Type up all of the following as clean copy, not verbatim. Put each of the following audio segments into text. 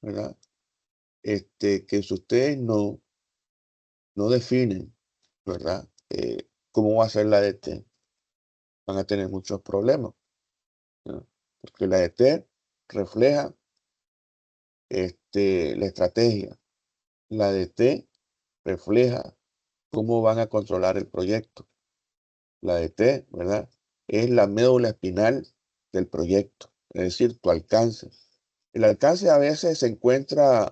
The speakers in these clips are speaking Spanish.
¿verdad? Que si ustedes no definen, ¿verdad? Cómo va a ser la DT, van a tener muchos problemas, ¿no? Porque la DT refleja la estrategia. La DT refleja cómo van a controlar el proyecto. La DT, ¿verdad? Es la médula espinal del proyecto, es decir, tu alcance. El alcance a veces se encuentra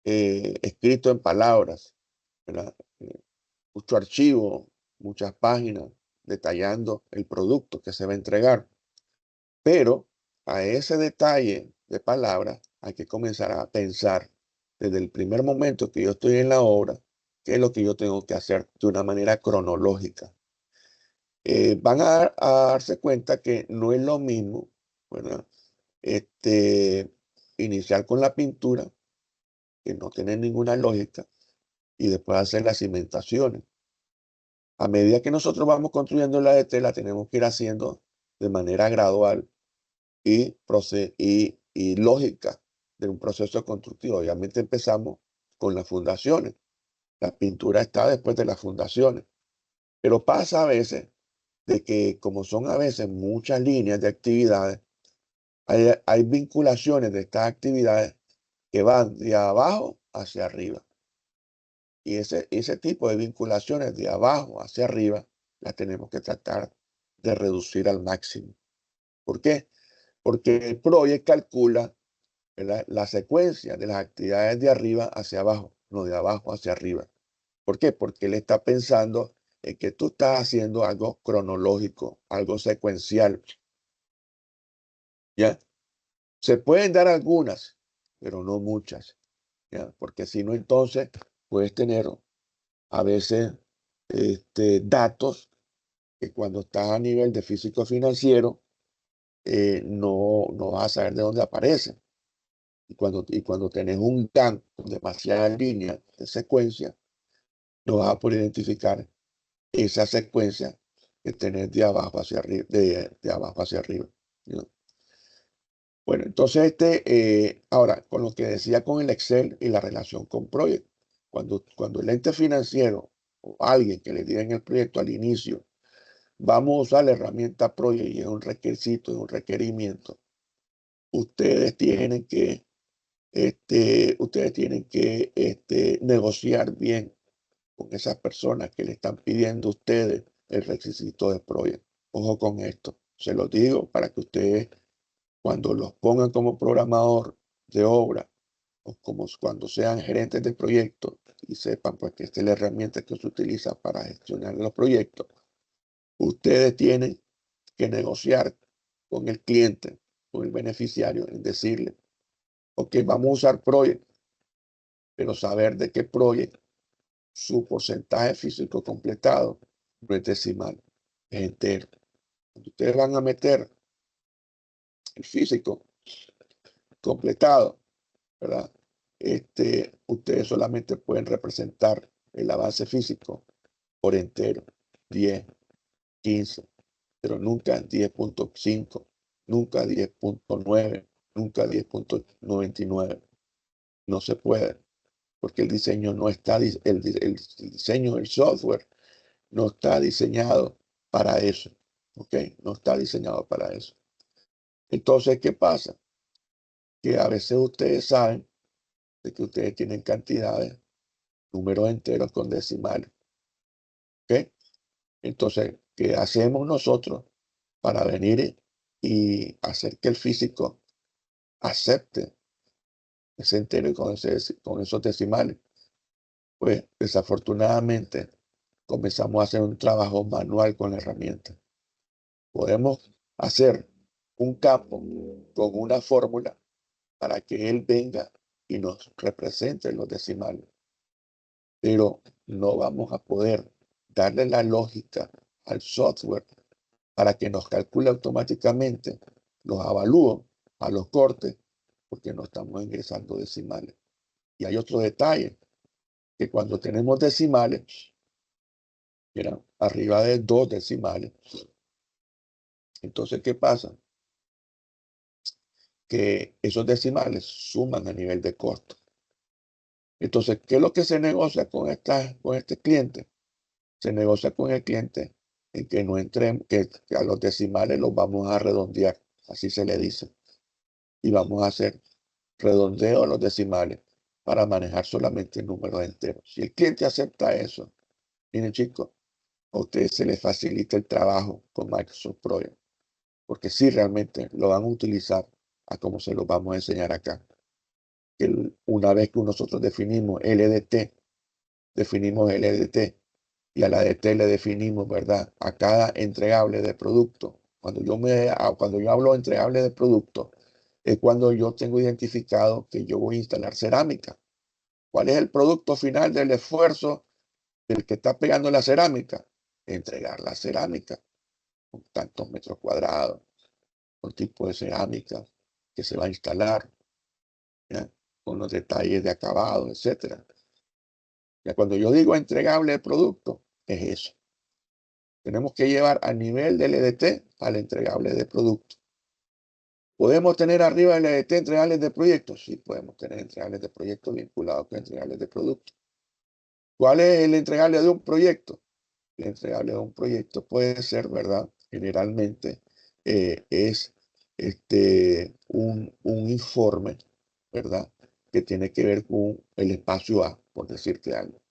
escrito en palabras, ¿verdad? Mucho archivo, muchas páginas detallando el producto que se va a entregar. Pero a ese detalle de palabras hay que comenzar a pensar desde el primer momento que yo estoy en la obra, qué es lo que yo tengo que hacer de una manera cronológica. Van a darse cuenta que no es lo mismo, ¿verdad? Este, Iniciar con la pintura, que no tiene ninguna lógica, y después hacer las cimentaciones. A medida que nosotros vamos construyendo la DT, la tenemos que ir haciendo de manera gradual y lógica de un proceso constructivo. Obviamente empezamos con las fundaciones. La pintura está después de las fundaciones. Pero pasa a veces de que como son a veces muchas líneas de actividades, hay vinculaciones de estas actividades que van de abajo hacia arriba. Y ese tipo de vinculaciones de abajo hacia arriba las tenemos que tratar de reducir al máximo. ¿Por qué? Porque el project calcula, ¿verdad?, la secuencia de las actividades de arriba hacia abajo, no de abajo hacia arriba. ¿Por qué? Porque él está pensando en que tú estás haciendo algo cronológico, algo secuencial. ¿Ya? Se pueden dar algunas, pero no muchas. ¿Ya? Porque si no, entonces puedes tener a veces datos que cuando estás a nivel de físico financiero, no vas a saber de dónde aparecen. Y cuando tenés un GAN con demasiadas líneas de secuencia, no vas a poder identificar esa secuencia que tenés de abajo hacia arriba, de abajo hacia arriba, ¿no? Bueno, entonces ahora, con lo que decía con el Excel y la relación con Project, cuando el ente financiero o alguien que le diga en el proyecto al inicio, vamos a usar la herramienta Project y es un requisito, es un requerimiento, ustedes tienen que negociar bien con esas personas que le están pidiendo a ustedes el requisito de Project. Ojo con esto, se los digo para que ustedes, cuando los pongan como programador de obra o como cuando sean gerentes de proyectos y sepan pues que esta es la herramienta que se utiliza para gestionar los proyectos, ustedes tienen que negociar con el cliente, con el beneficiario, en decirle, ok, vamos a usar Project, pero saber de qué Project su porcentaje físico completado no es decimal, es entero. Cuando ustedes van a meter el físico completado, ¿verdad? Ustedes solamente pueden representar el avance físico por entero, 10, 15, pero nunca 10.5, nunca 10.9, nunca 10.99. No se puede, porque el diseño no está, el diseño del software no está diseñado para eso, ¿ok? No está diseñado para eso. Entonces, ¿qué pasa? Que a veces ustedes saben de que ustedes tienen cantidades, números enteros con decimales, ¿ok? Entonces, ¿qué hacemos nosotros para venir y hacer que el físico acepte ese entero y con esos decimales? Pues desafortunadamente comenzamos a hacer un trabajo manual con la herramienta. Podemos hacer un campo con una fórmula para que él venga y nos represente los decimales, pero no vamos a poder darle la lógica al software para que nos calcule automáticamente los avalúos a los cortes, porque no estamos ingresando decimales. Y hay otro detalle, que cuando tenemos decimales, mira, arriba de 2 decimales, entonces, ¿qué pasa? que esos decimales suman a nivel de costo. Entonces, ¿qué es lo que se negocia con este cliente? Se negocia con el cliente en que no entren, que a los decimales los vamos a redondear, así se le dice, y vamos a hacer redondeo a los decimales para manejar solamente el número entero. Si el cliente acepta eso, miren chicos, a ustedes se les facilita el trabajo con Microsoft Project, porque sí realmente lo van a utilizar a como se los vamos a enseñar acá. Una vez que nosotros definimos LDT y a la DT le definimos, ¿verdad? A cada entregable de producto. Cuando yo hablo de entregable de producto, es cuando yo tengo identificado que yo voy a instalar cerámica. ¿Cuál es el producto final del esfuerzo del que está pegando la cerámica? Entregar la cerámica con tantos metros cuadrados, con tipo de cerámica que se va a instalar, ¿ya? Con los detalles de acabado, etcétera. Ya cuando yo digo entregable de producto, es eso. Tenemos que llevar al nivel del EDT al entregable de producto. ¿Podemos tener arriba del EDT entregables de proyectos? Sí, podemos tener entregables de proyectos vinculados con entregables de producto. ¿Cuál es el entregable de un proyecto? El entregable de un proyecto puede ser, ¿verdad? Generalmente es un informe, ¿verdad? Que tiene que ver con el espacio A, por decirte algo.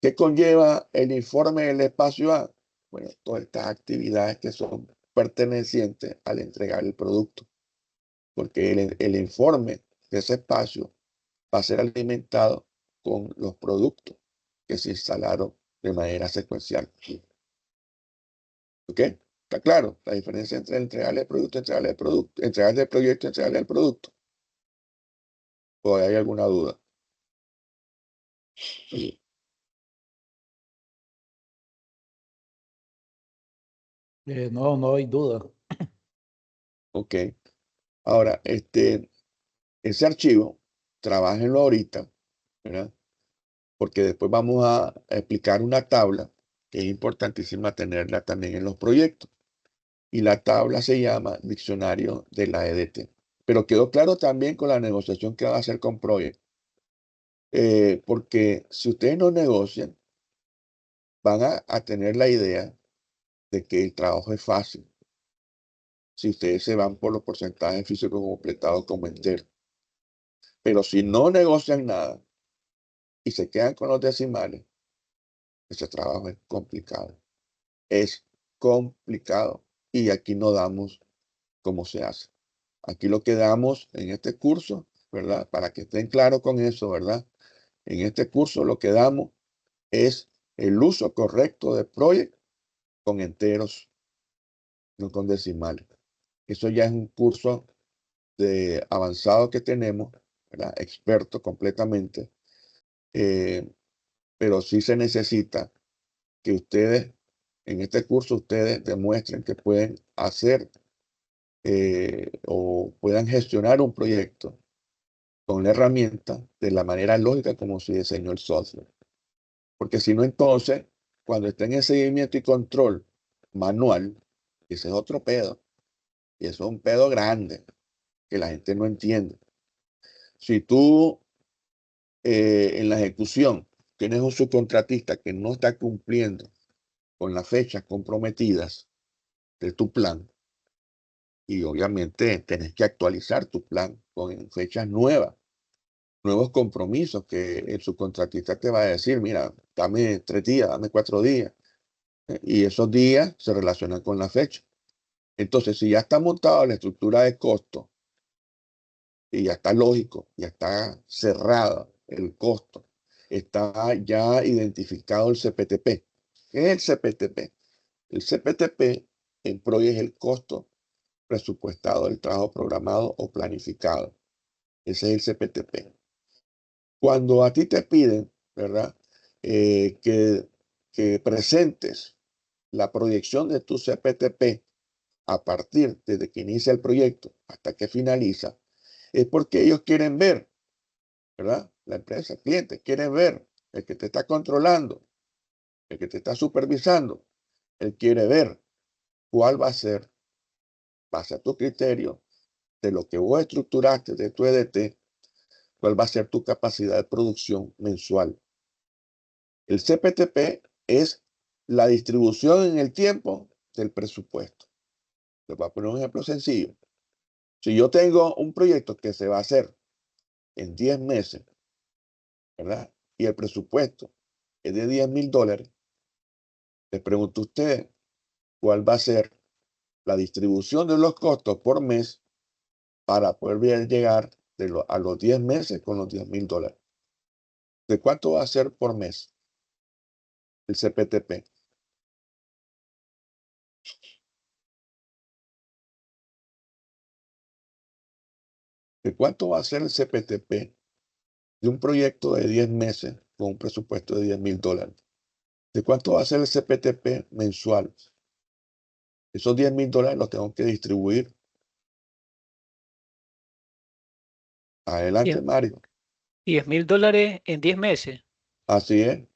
¿Qué conlleva el informe del espacio A? Bueno, todas estas actividades que son pertenecientes al entregar el producto, porque el informe de ese espacio va a ser alimentado con los productos que se instalaron de manera secuencial. ¿Ok? ¿Está claro? La diferencia entre entregarle el producto, entregarle el producto, entregarle el proyecto, entregarle el producto. ¿O hay alguna duda? Sí. No, no hay duda. Ok. Ahora, ese archivo, trabájenlo ahorita, ¿verdad? Porque después vamos a explicar una tabla que es importantísima tenerla también en los proyectos. Y la tabla se llama Diccionario de la EDT. Pero quedó claro también con la negociación que va a hacer con Project. Porque si ustedes no negocian, van a tener la idea de que el trabajo es fácil. Si ustedes se van por los porcentajes físicos completados como entero. Pero si no negocian nada y se quedan con los decimales, ese trabajo es complicado. Es complicado. Y aquí no damos cómo se hace. Aquí lo que damos en este curso, ¿verdad? Para que estén claros con eso, ¿verdad? En este curso lo que damos es el uso correcto de Project con enteros, no con decimales. Eso ya es un curso de avanzado que tenemos, ¿verdad? Experto completamente, pero sí se necesita que ustedes, en este curso, ustedes demuestren que pueden hacer o puedan gestionar un proyecto con la herramienta de la manera lógica como se diseñó el software. Porque si no, entonces, cuando estén en seguimiento y control manual, ese es otro pedo. Y eso es un pedo grande que la gente no entiende. Si tú en la ejecución tienes un subcontratista que no está cumpliendo con las fechas comprometidas de tu plan, y obviamente tenés que actualizar tu plan con fechas nuevas, nuevos compromisos que el subcontratista te va a decir, mira, dame 3 días, dame 4 días, y esos días se relacionan con la fecha. Entonces, si ya está montada la estructura de costo y ya está lógico, ya está cerrado el costo, está ya identificado el CPTP. ¿Qué es el CPTP? El CPTP en PROY es el costo presupuestado del trabajo programado o planificado. Ese es el CPTP. Cuando a ti te piden, ¿verdad? Que presentes la proyección de tu CPTP a partir desde que inicia el proyecto hasta que finaliza, es porque ellos quieren ver, ¿verdad? La empresa, el cliente, quiere ver, el que te está controlando, el que te está supervisando, él quiere ver cuál va a ser, base a tu criterio, de lo que vos estructuraste de tu EDT, cuál va a ser tu capacidad de producción mensual. El CPTP es la distribución en el tiempo del presupuesto. Les voy a poner un ejemplo sencillo. Si yo tengo un proyecto que se va a hacer en 10 meses, ¿verdad? Y el presupuesto es de $10,000, les pregunto a ustedes cuál va a ser la distribución de los costos por mes para poder llegar a los 10 meses con los $10,000. ¿De cuánto va a ser por mes el CPTP? ¿De cuánto va a ser el CPTP de un proyecto de 10 meses con un presupuesto de $10,000? ¿De cuánto va a ser el CPTP mensual? Esos $10,000 los tengo que distribuir. Adelante, Diez- Mario. $10,000 en 10 meses. Así es,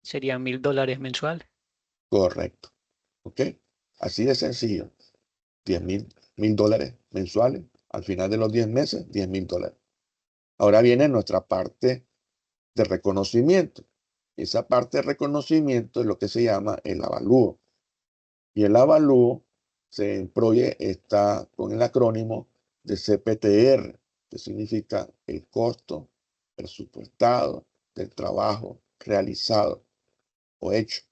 Serían $1,000 mensuales. correcto. ¿Ok? Así de sencillo. $10,000 mensuales. Al final de los 10 meses, $10,000. Ahora viene nuestra parte de reconocimiento. Esa parte de reconocimiento es lo que se llama el avalúo. Y el avalúo en Proye está con el acrónimo de CPTR, que significa el costo presupuestado del trabajo realizado o hecho.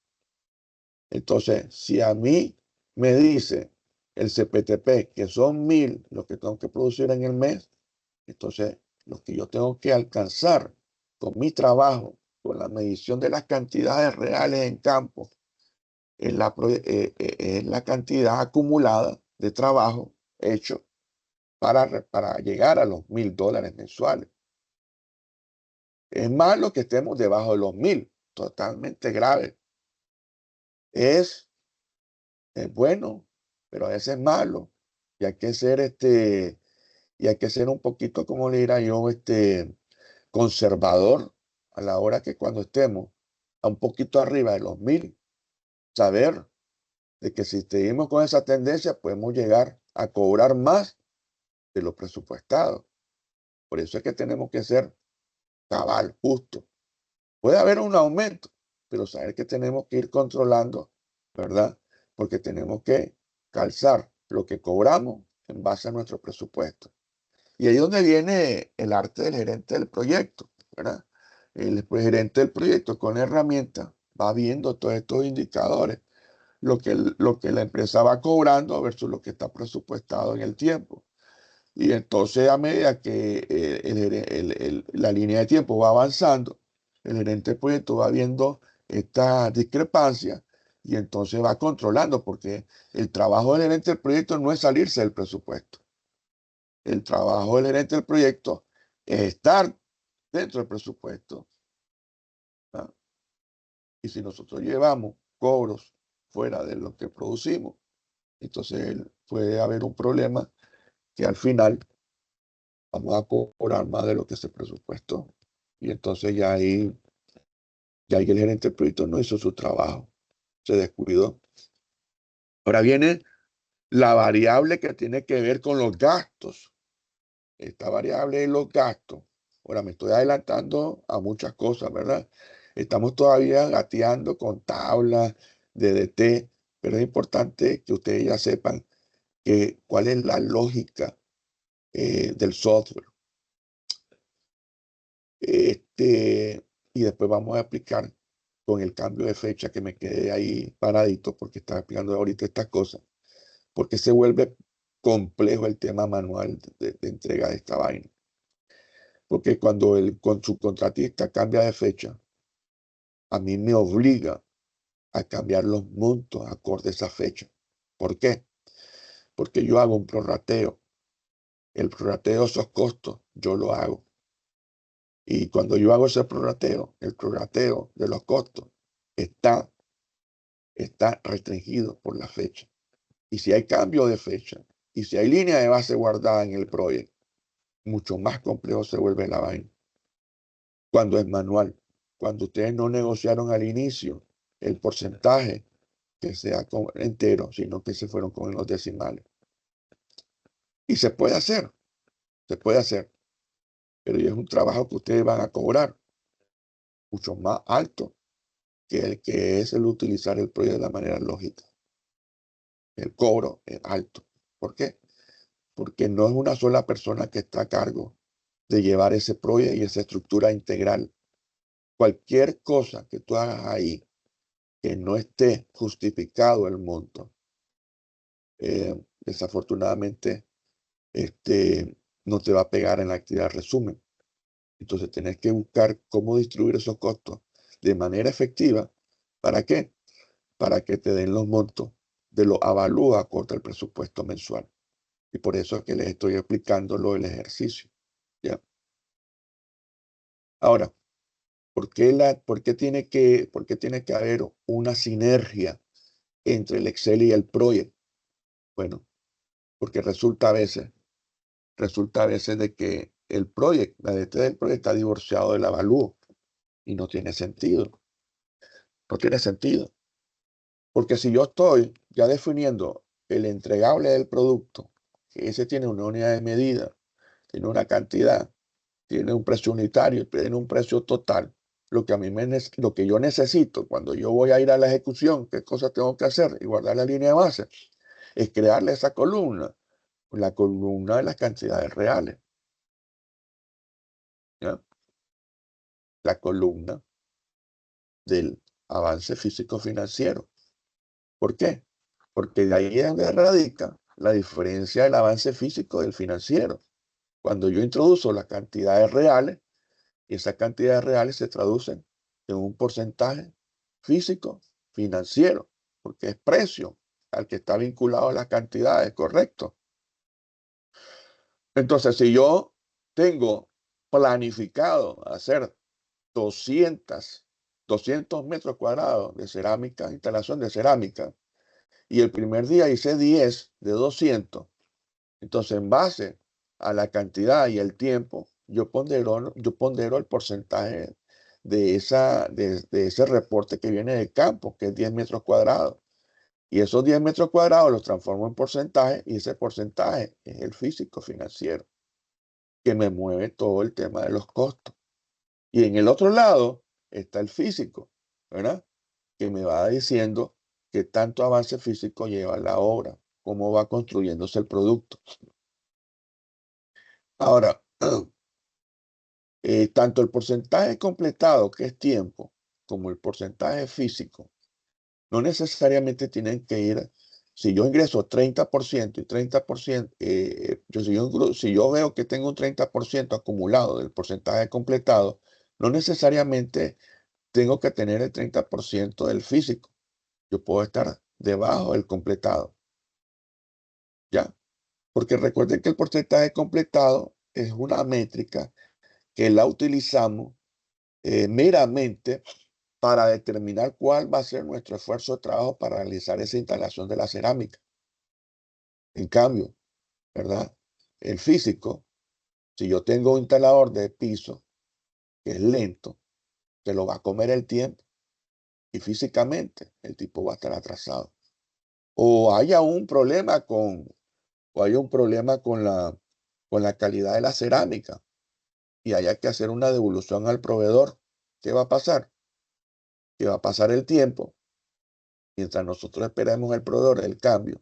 Entonces, si a mí me dice el CPTP que son 1,000 lo que tengo que producir en el mes, entonces lo que yo tengo que alcanzar con mi trabajo, con la medición de las cantidades reales en campo, es la cantidad acumulada de trabajo hecho para llegar a los $1,000 mensuales. Es malo que estemos debajo de los 1,000, totalmente grave. Es bueno, pero a veces es malo. Y hay que ser un poquito, como le diría yo, conservador a la hora que cuando estemos a un poquito arriba de los 1,000, saber de que si seguimos con esa tendencia podemos llegar a cobrar más de lo presupuestado. Por eso es que tenemos que ser cabal, justo. Puede haber un aumento, pero saber que tenemos que ir controlando, ¿verdad? Porque tenemos que calzar lo que cobramos en base a nuestro presupuesto. Y ahí es donde viene el arte del gerente del proyecto, ¿verdad? El gerente del proyecto con herramientas va viendo todos estos indicadores, lo que la empresa va cobrando versus lo que está presupuestado en el tiempo. Y entonces, a medida que la línea de tiempo va avanzando, el gerente del proyecto va viendo esta discrepancia y entonces va controlando, porque el trabajo del gerente del proyecto no es salirse del presupuesto. El trabajo del gerente del proyecto es estar dentro del presupuesto, ¿verdad? Y si nosotros llevamos cobros fuera de lo que producimos, entonces puede haber un problema que al final vamos a cobrar más de lo que se presupuestó. Y entonces ya ahí el gerente del proyecto no hizo su trabajo, se descuidó. Ahora viene la variable que tiene que ver con los gastos. Esta variable es los gastos. Ahora me estoy adelantando a muchas cosas, ¿verdad? Estamos todavía gateando con tablas de DT, pero es importante que ustedes ya sepan cuál es la lógica del software. Y después vamos a explicar con el cambio de fecha, que me quedé ahí paradito porque estaba explicando ahorita estas cosas, porque se vuelve complejo el tema manual de entrega de esta vaina. Porque cuando el subcontratista cambia de fecha, a mí me obliga a cambiar los montos acorde a esa fecha. ¿Por qué? Porque yo hago un prorrateo. El prorrateo de esos costos, yo lo hago. Y cuando yo hago ese prorrateo, el prorrateo de los costos está restringido por la fecha. Y si hay cambio de fecha, y si hay línea de base guardada en el proyecto, mucho más complejo se vuelve la vaina. Cuando es manual, cuando ustedes no negociaron al inicio el porcentaje que sea entero, sino que se fueron con los decimales. Y se puede hacer, Se puede hacer, pero es un trabajo que ustedes van a cobrar mucho más alto que el que es el utilizar el proyecto de la manera lógica. El cobro es alto. ¿Por qué? Porque no es una sola persona que está a cargo de llevar ese proyecto y esa estructura integral. Cualquier cosa que tú hagas ahí que no esté justificado el monto, desafortunadamente no te va a pegar en la actividad resumen. Entonces tenés que buscar cómo distribuir esos costos de manera efectiva. ¿Para qué? Para que te den los montos de los avalúos acorde al presupuesto mensual. Y por eso es que les estoy explicando lo del ejercicio. ¿Ya? Ahora, ¿por qué tiene que haber una sinergia entre el Excel y el Project? Bueno, porque resulta a veces de que el Project, la DT del Project está divorciado del avalúo y no tiene sentido. No tiene sentido. Porque si yo estoy ya definiendo el entregable del producto, que ese tiene una unidad de medida, tiene una cantidad, tiene un precio unitario, tiene un precio total, lo que yo necesito cuando yo voy a ir a la ejecución, qué cosas tengo que hacer y guardar la línea de base, es crearle esa columna, la columna de las cantidades reales. ¿Ya? La columna del avance físico-financiero. ¿Por qué? Porque de ahí es donde radica la diferencia del avance físico del financiero. Cuando yo introduzo las cantidades reales, y esas cantidades reales se traducen en un porcentaje físico financiero, porque es precio al que está vinculado a las cantidades, ¿correcto? Entonces, si yo tengo planificado hacer 200 metros cuadrados de cerámica, instalación de cerámica, y el primer día hice 10 de 200. Entonces, en base a la cantidad y el tiempo, yo pondero el porcentaje de ese reporte que viene del campo, que es 10 metros cuadrados. Y esos 10 metros cuadrados los transformo en porcentaje y ese porcentaje es el físico financiero, que me mueve todo el tema de los costos. Y en el otro lado está el físico, ¿verdad? Que me va diciendo qué tanto avance físico lleva la obra, cómo va construyéndose el producto. Ahora, tanto el porcentaje completado, que es tiempo, como el porcentaje físico, no necesariamente tienen que ir. Si yo ingreso 30% y 30%, si yo veo que tengo un 30% acumulado del porcentaje completado, no necesariamente tengo que tener el 30% del físico. Yo puedo estar debajo del completado, ¿ya? Porque recuerden que el porcentaje completado es una métrica que la utilizamos meramente para determinar cuál va a ser nuestro esfuerzo de trabajo para realizar esa instalación de la cerámica. En cambio, ¿verdad? El físico, si yo tengo un instalador de piso que es lento, se lo va a comer el tiempo y físicamente el tipo va a estar atrasado. O haya un problema con la calidad de la cerámica y haya que hacer una devolución al proveedor. ¿Qué va a pasar? Que va a pasar el tiempo mientras nosotros esperemos el proveedor el cambio.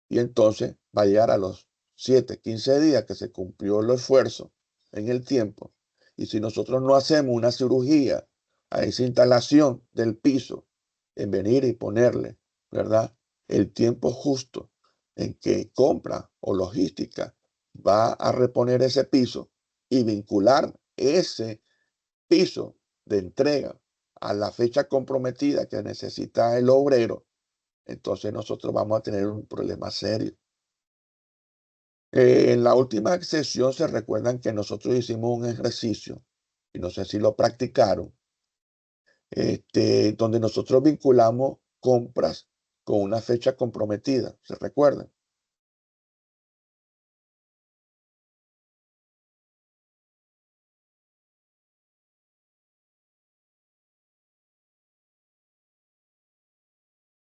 Y entonces va a llegar a los 7, 15 días que se cumplió el esfuerzo en el tiempo. Y si nosotros no hacemos una cirugía a esa instalación del piso, en venir y ponerle, ¿verdad? El tiempo justo en que compra o logística va a reponer ese piso y vincular ese piso de entrega a la fecha comprometida que necesita el obrero, entonces nosotros vamos a tener un problema serio. En la última sesión se recuerdan que nosotros hicimos un ejercicio, y no sé si lo practicaron, donde nosotros vinculamos compras con una fecha comprometida. ¿Se recuerdan?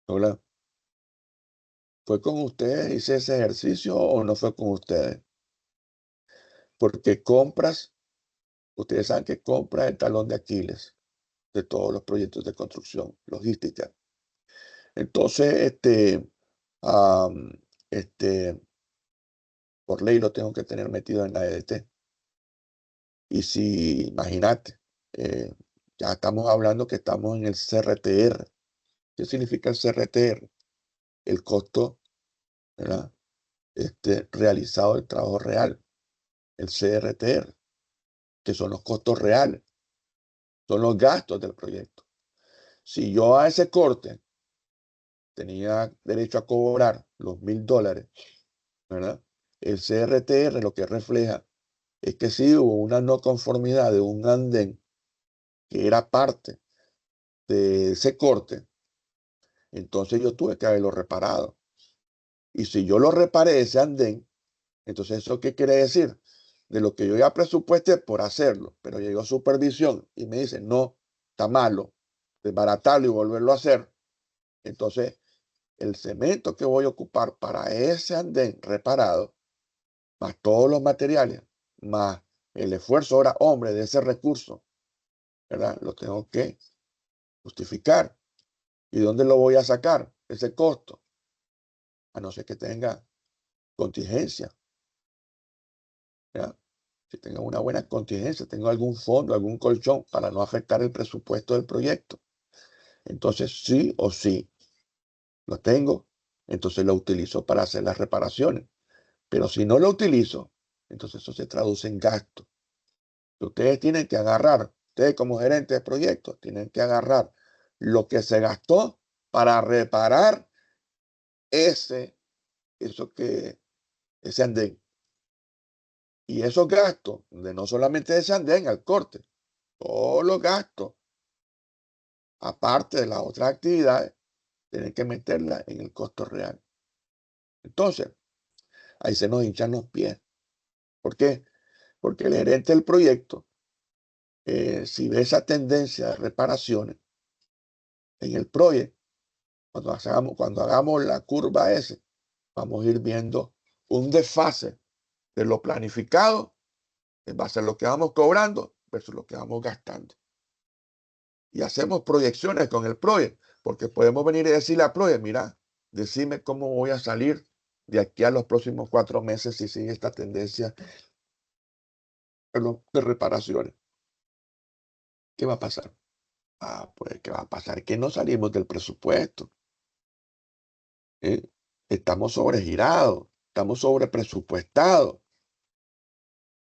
Hola. ¿Fue con ustedes? ¿Hice ese ejercicio o no fue con ustedes? porque compras, ustedes saben que compras es el talón de Aquiles de todos los proyectos de construcción, logística. Entonces, am, este, por ley lo tengo que tener metido en la EDT. Y si, imagínate, ya estamos hablando que estamos en el CRTR. ¿Qué significa el CRTR? El costo, ¿verdad? Realizado del trabajo real. El CRTR, que son los costos reales, son los gastos del proyecto. Si yo a ese corte tenía derecho a cobrar los $1,000, ¿verdad? El CRTR lo que refleja es que si hubo una no conformidad de un andén que era parte de ese corte, entonces yo tuve que haberlo reparado. Y si yo lo reparé ese andén, entonces ¿eso qué quiere decir? De lo que yo ya presupuesté por hacerlo, pero llegó supervisión y me dice, no, está malo, desbaratarlo y volverlo a hacer. Entonces, el cemento que voy a ocupar para ese andén reparado, más todos los materiales, más el esfuerzo ahora, hombre, de ese recurso, ¿verdad? Lo tengo que justificar. ¿Y dónde lo voy a sacar? Ese costo. A no ser que tenga contingencia, ¿verdad? Si tenga una buena contingencia, tengo algún fondo, algún colchón para no afectar el presupuesto del proyecto. Entonces, sí o sí, lo tengo, entonces lo utilizo para hacer las reparaciones. Pero si no lo utilizo, entonces eso se traduce en gasto. Ustedes tienen que agarrar, ustedes como gerentes de proyectos, tienen que agarrar lo que se gastó para reparar ese andén. Y esos gastos, de no solamente ese andén al corte, todos los gastos, aparte de las otras actividades, tienen que meterla en el costo real. Entonces, ahí se nos hinchan los pies. ¿Por qué? Porque el gerente del proyecto, si ve esa tendencia de reparaciones en el proyecto, cuando hagamos la curva S, vamos a ir viendo un desfase de lo planificado en base a lo que vamos cobrando versus lo que vamos gastando. Y hacemos proyecciones con el proyecto, porque podemos venir y decirle al proyecto, mira, decime cómo voy a salir de aquí a los próximos 4 meses si sigue esta tendencia de reparaciones. ¿Qué va a pasar? Pues, ¿qué va a pasar? Que no salimos del presupuesto. Estamos sobregirados, estamos sobrepresupuestados.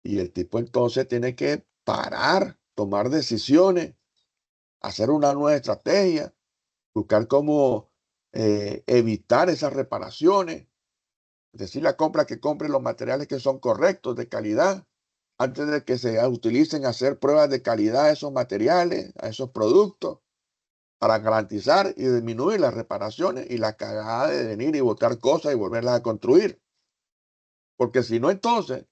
Y el tipo entonces tiene que parar, tomar decisiones, hacer una nueva estrategia, buscar cómo evitar esas reparaciones, es decir, la compra que compre los materiales que son correctos, de calidad, antes de que se utilicen hacer pruebas de calidad a esos materiales, a esos productos, para garantizar y disminuir las reparaciones y la cagada de venir y botar cosas y volverlas a construir. Porque si no, entonces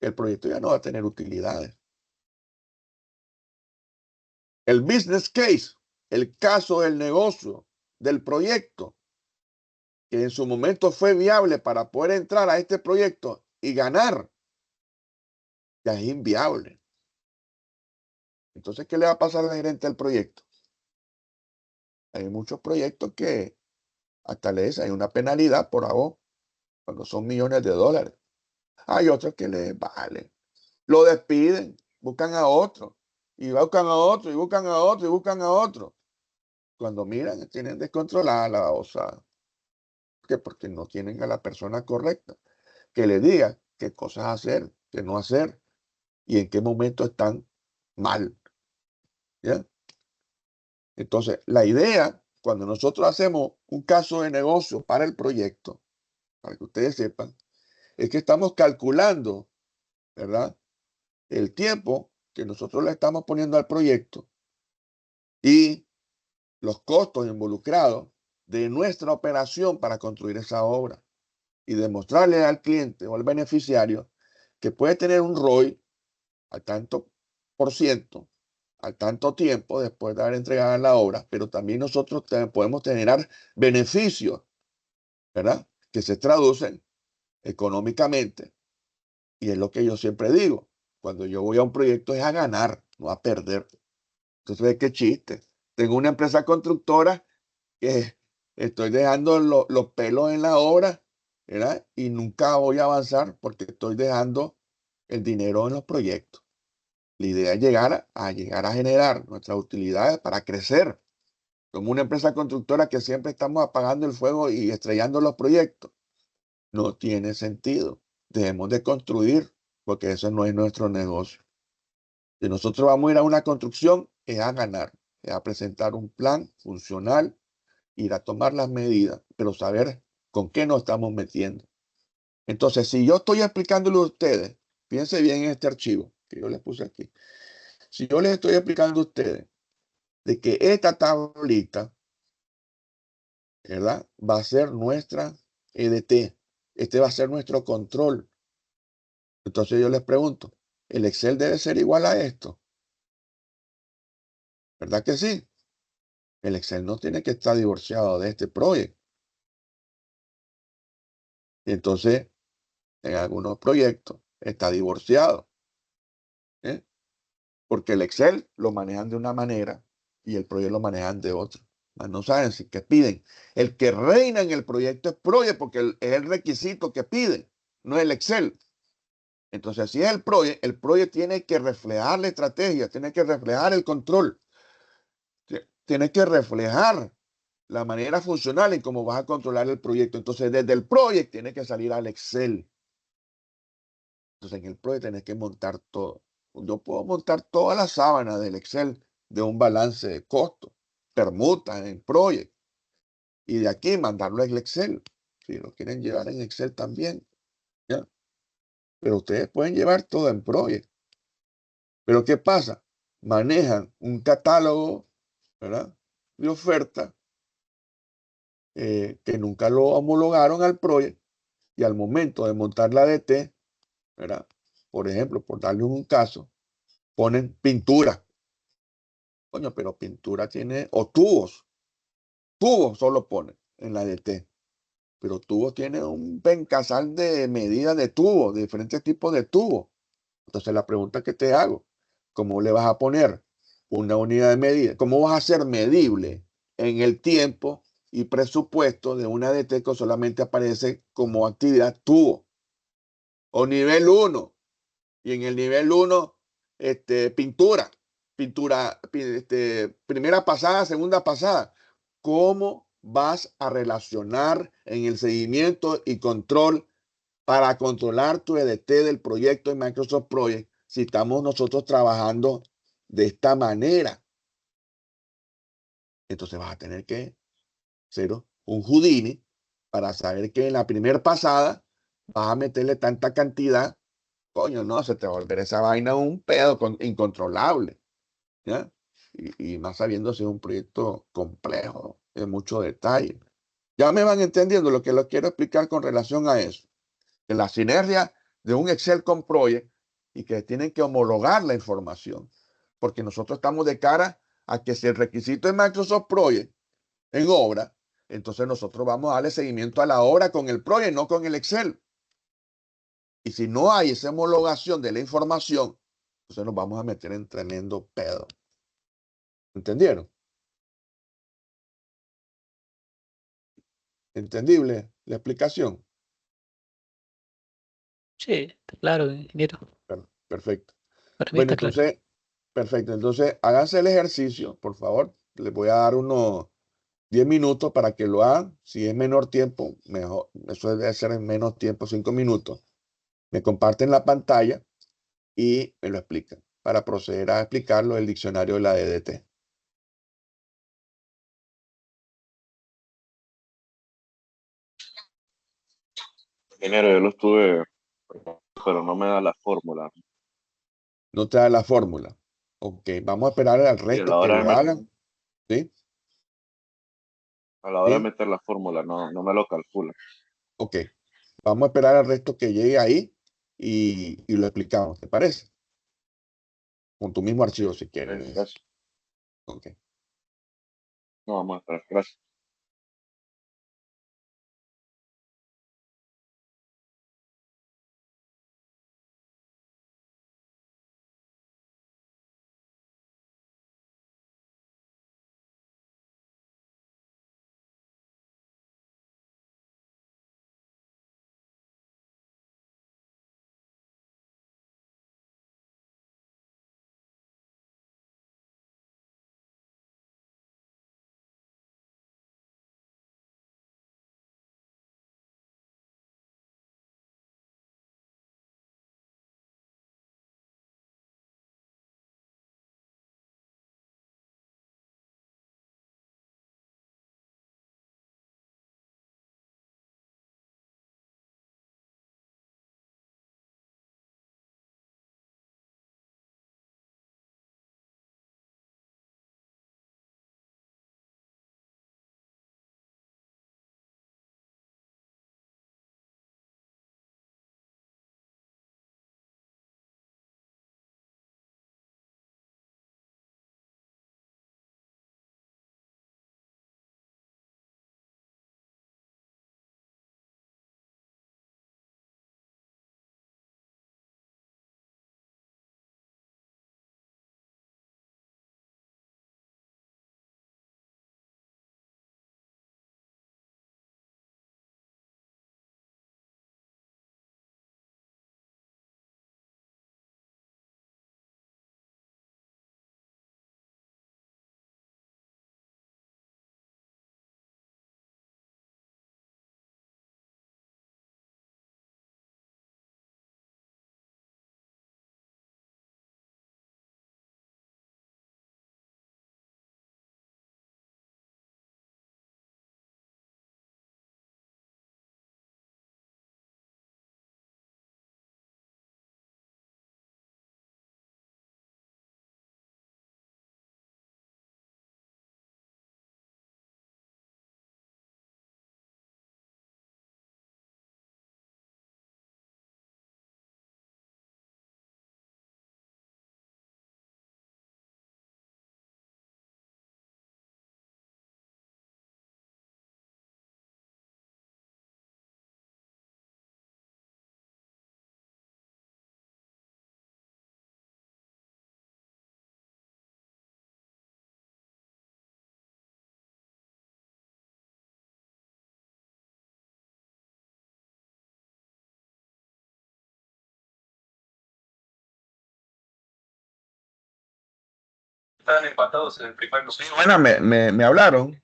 el proyecto ya no va a tener utilidades. El business case, el caso del negocio, del proyecto, que en su momento fue viable para poder entrar a este proyecto y ganar, ya es inviable. Entonces, ¿qué le va a pasar al gerente del proyecto? Hay muchos proyectos que hasta hay una penalidad por ahora, cuando son millones de dólares. Hay otros que les vale. Lo despiden, buscan a otro, y buscan a otro, y buscan a otro, y buscan a otro. Cuando miran, tienen descontrolada la cosa. Porque no tienen a la persona correcta que le diga qué cosas hacer, qué no hacer y en qué momento están mal. ¿Ya? Entonces, la idea, cuando nosotros hacemos un caso de negocio para el proyecto, para que ustedes sepan, es que estamos calculando, ¿verdad?, el tiempo que nosotros le estamos poniendo al proyecto y los costos involucrados de nuestra operación para construir esa obra y demostrarle al cliente o al beneficiario que puede tener un ROI al tanto por ciento, al tanto tiempo después de haber entregado la obra, pero también nosotros podemos generar beneficios, ¿verdad?, que se traducen económicamente Y es lo que yo siempre digo. Cuando yo voy a un proyecto es a ganar, no a perder. Entonces, qué chiste. Tengo una empresa constructora que estoy dejando los pelos en la obra, ¿verdad? Y nunca voy a avanzar porque estoy dejando el dinero en los proyectos. La idea es llegar a generar nuestras utilidades para crecer. Como una empresa constructora que siempre estamos apagando el fuego y estrellando los proyectos. No tiene sentido. Debemos de construir porque eso no es nuestro negocio. Si nosotros vamos a ir a una construcción, es a ganar, es a presentar un plan funcional, ir a tomar las medidas, pero saber con qué nos estamos metiendo. Entonces, si yo estoy explicándole a ustedes, piense bien en este archivo que yo les puse aquí. Si yo les estoy explicando a ustedes de que esta tablita, ¿verdad? Va a ser nuestra EDT. Este va a ser nuestro control. Entonces yo les pregunto, ¿el Excel debe ser igual a esto? ¿Verdad que sí? El Excel no tiene que estar divorciado de este proyecto. Entonces, en algunos proyectos está divorciado, ¿eh? Porque el Excel lo manejan de una manera y el proyecto lo manejan de otra. No saben si que piden. El que reina en el proyecto es Project porque es el requisito que piden, no el Excel. Entonces, si es el Project tiene que reflejar la estrategia, tiene que reflejar el control, tiene que reflejar la manera funcional en cómo vas a controlar el proyecto. Entonces, desde el Project tiene que salir al Excel. Entonces, en el Project tienes que montar todo. Yo puedo montar toda la sábana del Excel de un balance de costo, permuta en Project, y de aquí mandarlo al Excel. Si lo quieren llevar en Excel también, ¿ya? Pero ustedes pueden llevar todo en Project. Pero ¿qué pasa? Manejan un catálogo, ¿verdad?, de oferta que nunca lo homologaron al Project y al momento de montar la DT, ¿verdad? Por ejemplo, por darle un caso, ponen pintura. Coño, pero pintura tiene, o tubos solo ponen en la DT. Pero tubos tiene un pencasal de medidas de tubos, de diferentes tipos de tubos. Entonces la pregunta que te hago, ¿cómo le vas a poner una unidad de medida? ¿Cómo vas a hacer medible en el tiempo y presupuesto de una DT que solamente aparece como actividad tubo? O nivel 1. Y en el nivel 1, pintura, primera pasada, segunda pasada. ¿Cómo vas a relacionar en el seguimiento y control para controlar tu EDT del proyecto de Microsoft Project si estamos nosotros trabajando de esta manera? Entonces vas a tener que ser un Houdini para saber que en la primera pasada vas a meterle tanta cantidad. Coño, no, se te va a volver esa vaina un pedo incontrolable, ¿ya? Y más sabiendo si es un proyecto complejo, de mucho detalle. Ya me van entendiendo lo que les quiero explicar con relación a eso. De la sinergia de un Excel con Project y que tienen que homologar la información. Porque nosotros estamos de cara a que si el requisito es Microsoft Project en obra, entonces nosotros vamos a darle seguimiento a la obra con el Project, no con el Excel. Y si no hay esa homologación de la información, entonces nos vamos a meter en tremendo pedo. ¿Entendieron? ¿Entendible la explicación? Sí, está claro, ingeniero. Perfecto. Para mí Bueno, está claro. entonces, perfecto. Entonces, háganse el ejercicio, por favor. Les voy a dar unos 10 minutos para que lo hagan. Si es menor tiempo, mejor. Eso debe ser en menos tiempo, 5 minutos. Me comparten la pantalla y me lo explican para proceder a explicarlo el diccionario de la DDT. Ingeniero, yo lo estuve, pero no me da la fórmula. No te da la fórmula. Ok, vamos a esperar al Y a la resto que hora lo hagan. ¿Sí? a la hora de ¿Sí? meter la fórmula, no me lo calcula. Ok. Vamos a esperar al resto que llegue ahí y lo explicamos. ¿Te parece? Con tu mismo archivo si quieres. Gracias. Ok. No, vamos a esperar. Gracias. Están empatados en el primer lugar. Sí, buena, me hablaron.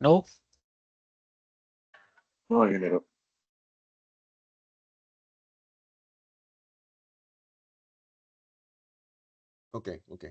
No, No, ingeniero. Ok, ok.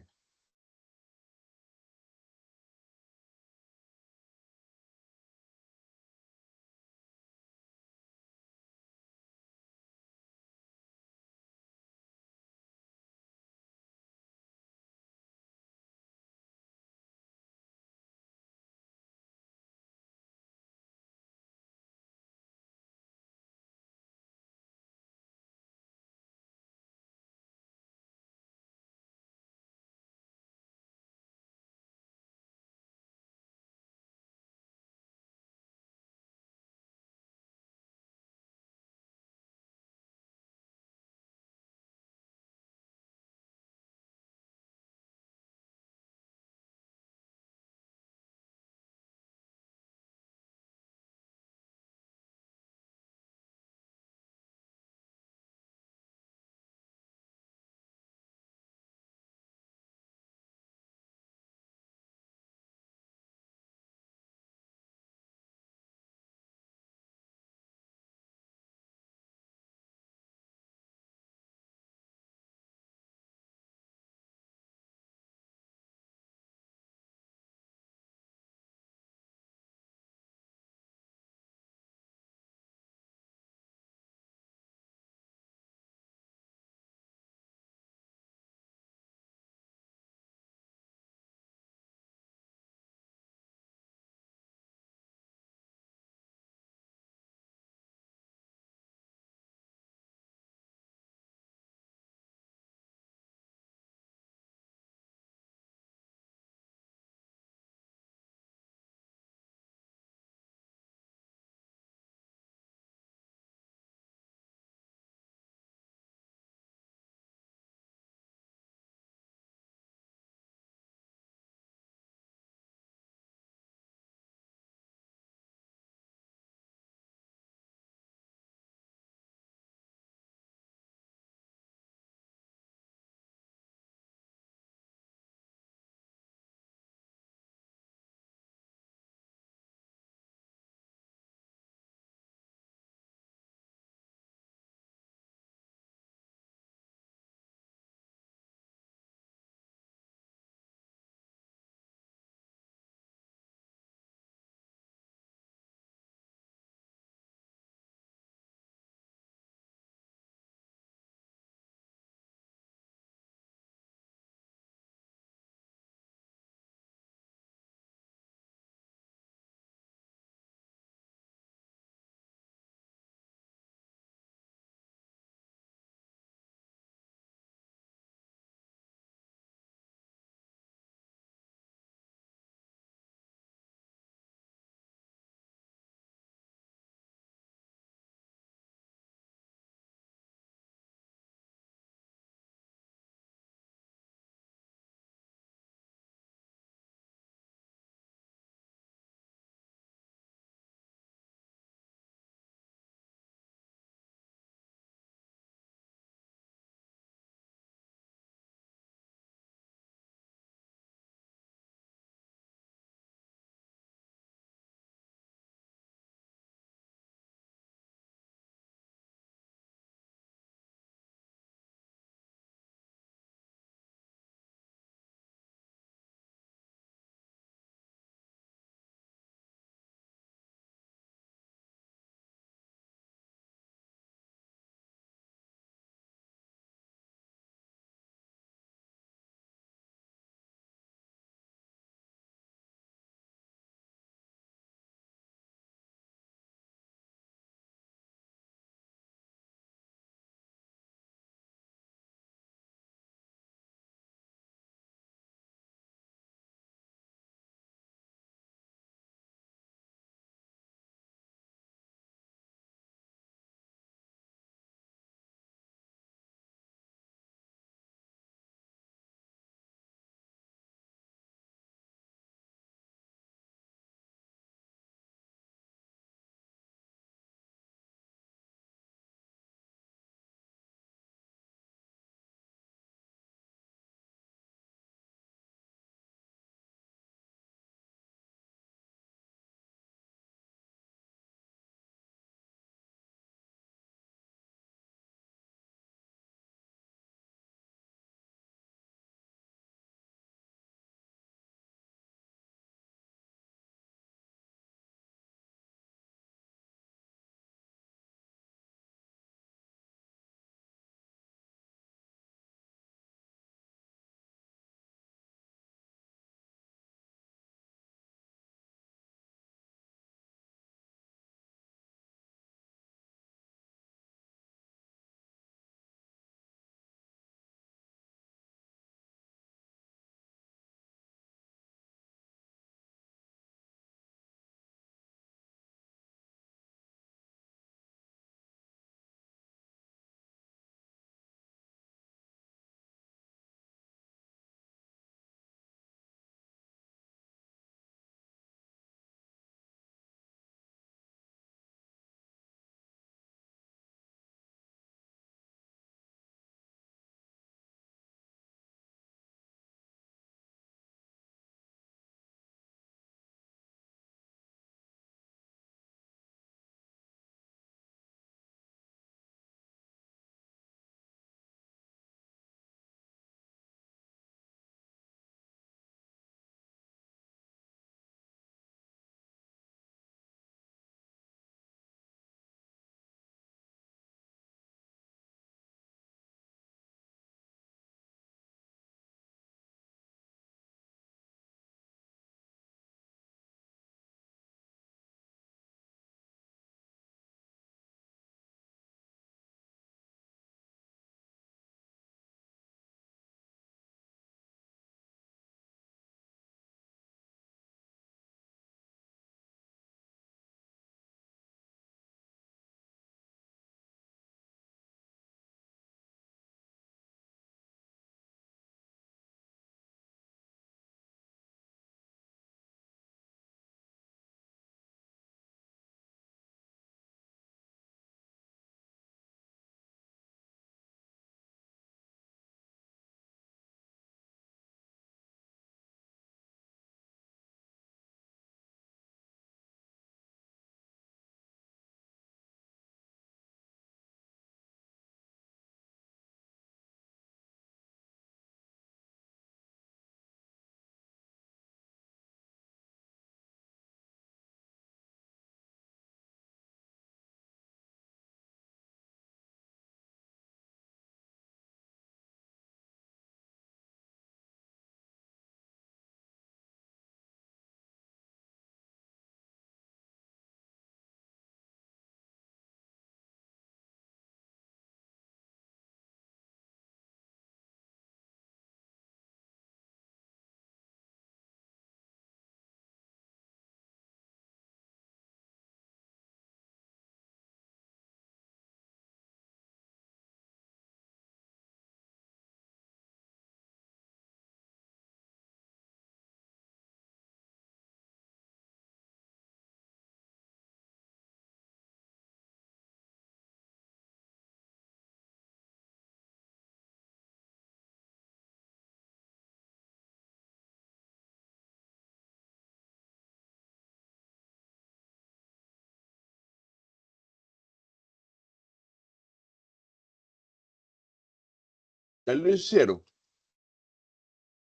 ¿Ya lo hicieron?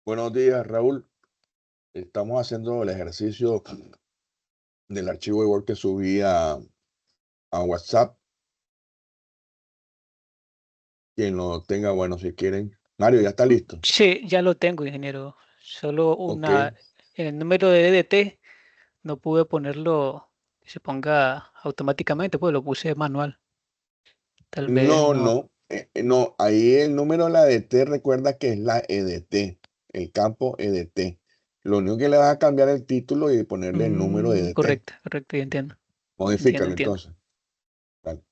Buenos días, Raúl. Estamos haciendo el ejercicio del archivo de Word que subí a WhatsApp. Quien lo tenga, bueno, si quieren. Mario, ya está listo. Sí, ya lo tengo, ingeniero. Solo Ok. en el número de DDT no pude ponerlo que se ponga automáticamente, pues lo puse manual. Tal vez No, no. no. No, ahí el número de la EDT recuerda que es la EDT, el campo EDT. Lo único que le vas a cambiar el título y ponerle el número de EDT. Correcto, correcto, ya entiendo. Modifícalo Entiendo. entonces. Dale.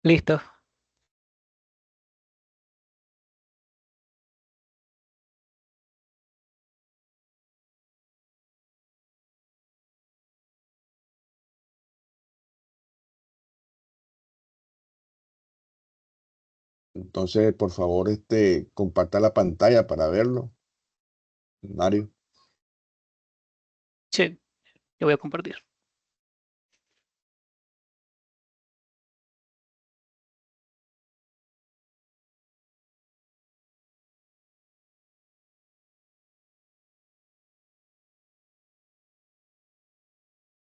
Listo. Entonces, por favor, comparta la pantalla para verlo. Mario. Sí, lo voy a compartir.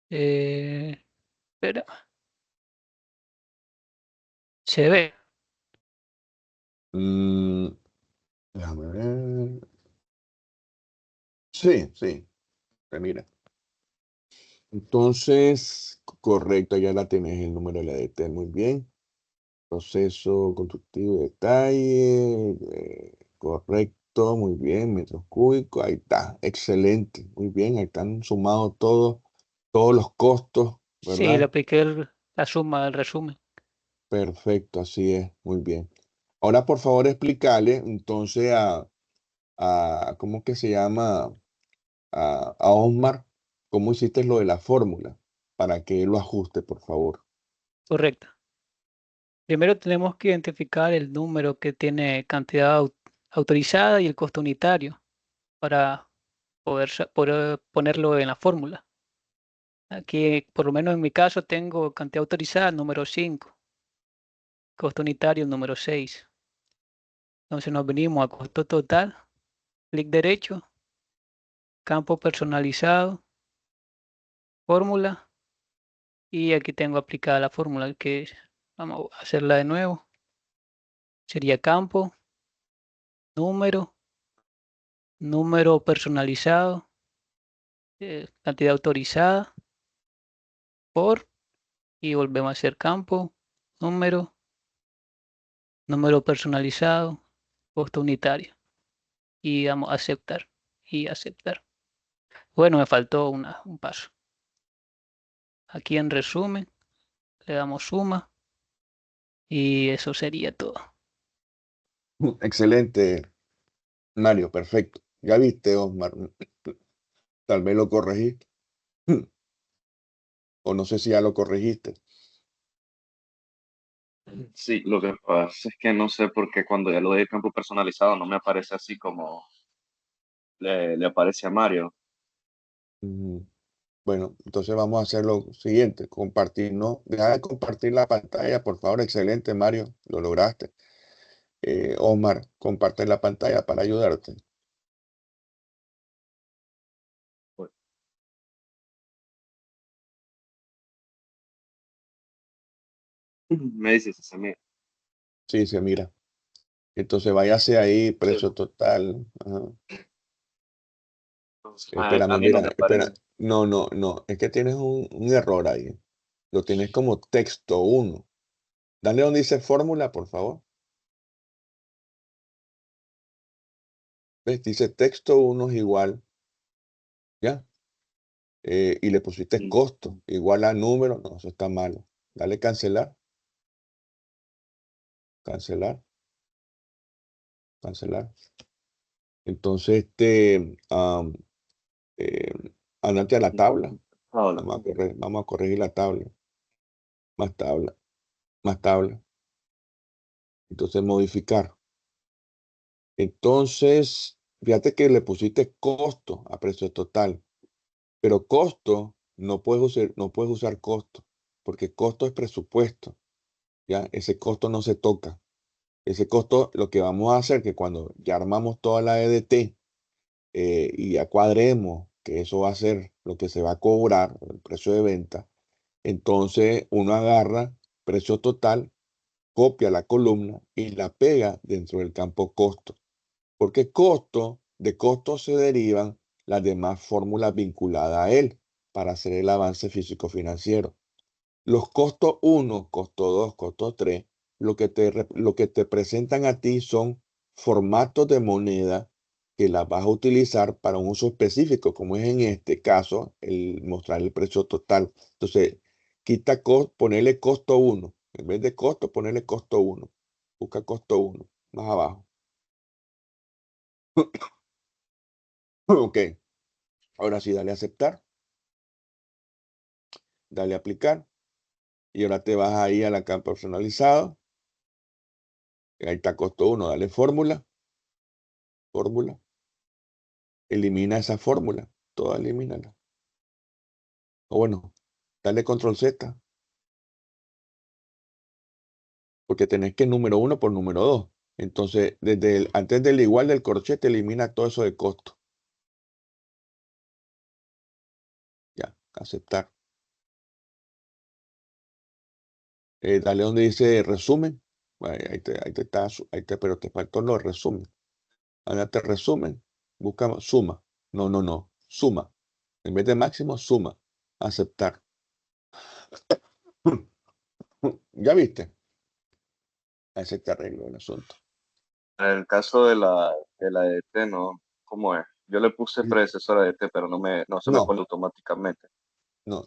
Espera, se ve. Mm, déjame ver. Sí, sí, se mira. Entonces, correcto, ya la tenés el número de la EDT, muy bien. Proceso constructivo de detalle, correcto, muy bien, metros cúbicos, ahí está, excelente, muy bien, ahí están sumados todos los costos, Sí, le ¿verdad? apliqué la suma, el resumen. Perfecto, así es, muy bien. Ahora, por favor, explicarle entonces ¿cómo que se llama? A Osmar, cómo hiciste lo de la fórmula, para que él lo ajuste, por favor. Correcto. Primero tenemos que identificar el número que tiene cantidad autorizada y el costo unitario para poder ponerlo en la fórmula. Aquí, por lo menos en mi caso, tengo cantidad autorizada número 5, costo unitario número 6. Entonces nos venimos a costo total, clic derecho, campo personalizado, fórmula, y aquí tengo aplicada la fórmula que vamos a hacerla de nuevo. Sería campo, número, número personalizado, cantidad autorizada, por, y volvemos a hacer campo, número, número personalizado, costo unitario, y damos a aceptar y aceptar. Bueno, me faltó un paso. Aquí en resumen, le damos suma y eso sería todo. Excelente, Mario, perfecto. Ya viste, Osmar, tal vez lo corregiste, o no sé si ya lo corregiste. Sí, lo que pasa es que no sé por qué cuando ya lo doy el campo personalizado no me aparece así como le aparece a Mario. Mm, Bueno, entonces vamos a hacer lo siguiente, compartir, ¿no? Deja de compartir la pantalla, por favor. Excelente, Mario, lo lograste. Omar, comparte la pantalla para ayudarte. Pues, me dice si se me... Sí, se mira. Entonces váyase ahí, Sí, precio total. Ajá. a Espérame, mí no mira, me espera. aparece. No, no, no, es que tienes un error ahí. Lo tienes como texto 1. Dale donde dice fórmula, por favor. ¿Ves? Dice texto 1 es igual. ¿Ya? y le pusiste Mm. costo igual a número, no, eso está malo. Dale cancelar. Cancelar. Cancelar. Entonces, andate a la tabla. Hola. Vamos a corregir la tabla. Más tabla. Más tabla. Entonces, modificar. Entonces, fíjate que le pusiste costo a precio total. Pero costo, no puedes usar costo. Porque costo es presupuesto. ¿Ya? Ese costo no se toca. Ese costo, lo que vamos a hacer que cuando ya armamos toda la EDT y ya cuadremos que eso va a ser lo que se va a cobrar, el precio de venta, entonces uno agarra precio total, copia la columna y la pega dentro del campo costo. Porque de costo se derivan las demás fórmulas vinculadas a él para hacer el avance físico-financiero. Los costos 1, costo 2, costo 3, lo que te presentan a ti son formatos de moneda que las vas a utilizar para un uso específico, como es en este caso el mostrar el precio total. Entonces, ponerle costo 1. En vez de costo, ponerle costo 1. Busca costo 1, más abajo. Ok, ahora sí, dale a aceptar. Dale a aplicar. Y ahora te vas ahí a la campo personalizado. Ahí está costo 1, dale fórmula. Fórmula. Elimina esa fórmula. Toda elimínala. O bueno, dale control Z. Porque tenés que número 1 por número 2. Entonces, antes del igual del corchete, elimina todo eso de costo. Ya, aceptar. Dale donde dice resumen. Ahí te pero te faltó lo resumen. Andate resumen. Busca suma. No. Suma. En vez de máximo, suma. Aceptar. ¿Ya viste? Ese te arreglo el asunto. En el caso de la EDT, ¿no? ¿Cómo es? Yo le puse predecesora de EDT, pero no se me No. pone automáticamente. No.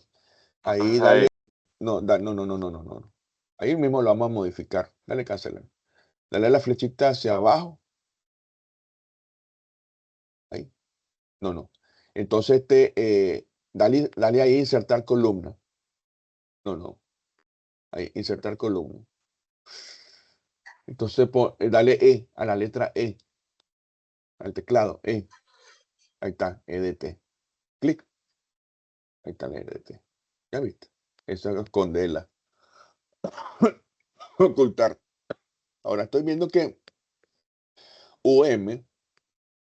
Ahí Ajá, dale. No. Ahí mismo lo vamos a modificar. Dale cancelar. Dale la flechita hacia abajo. Ahí. No. Entonces dale ahí insertar columna. No. Ahí insertar columna. Entonces dale a la letra E. Al teclado E. Ahí está, EDT. Clic. Ahí está la EDT. ¿Ya viste? Eso es esconderla. Ocultar. Ahora estoy viendo que UM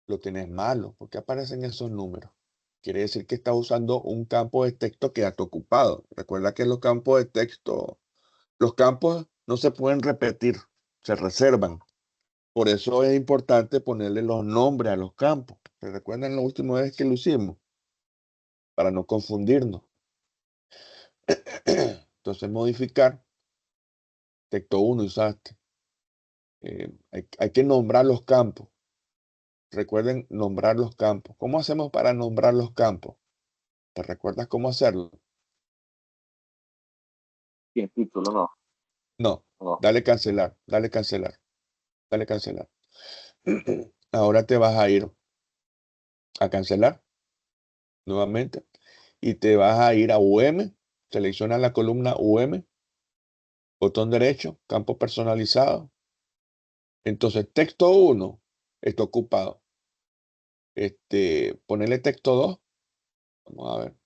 lo tenés malo. ¿Por qué aparecen esos números? Quiere decir que estás usando un campo de texto que ya está ocupado. Recuerda que los campos de texto, los campos no se pueden repetir, se reservan. Por eso es importante ponerle los nombres a los campos. ¿Se recuerdan la última vez que lo hicimos? Para no confundirnos. Entonces, modificar. Texto 1 usaste. Hay que nombrar los campos. Recuerden nombrar los campos. ¿Cómo hacemos para nombrar los campos? ¿Te recuerdas cómo hacerlo? y en título no. No. No. Dale cancelar. Dale cancelar. Dale cancelar. Ahora te vas a ir a cancelar nuevamente y te vas a ir a UM. Selecciona la columna UM. Botón derecho, campo personalizado. Entonces, texto 1 está ocupado. Ponerle texto 2. Vamos a ver.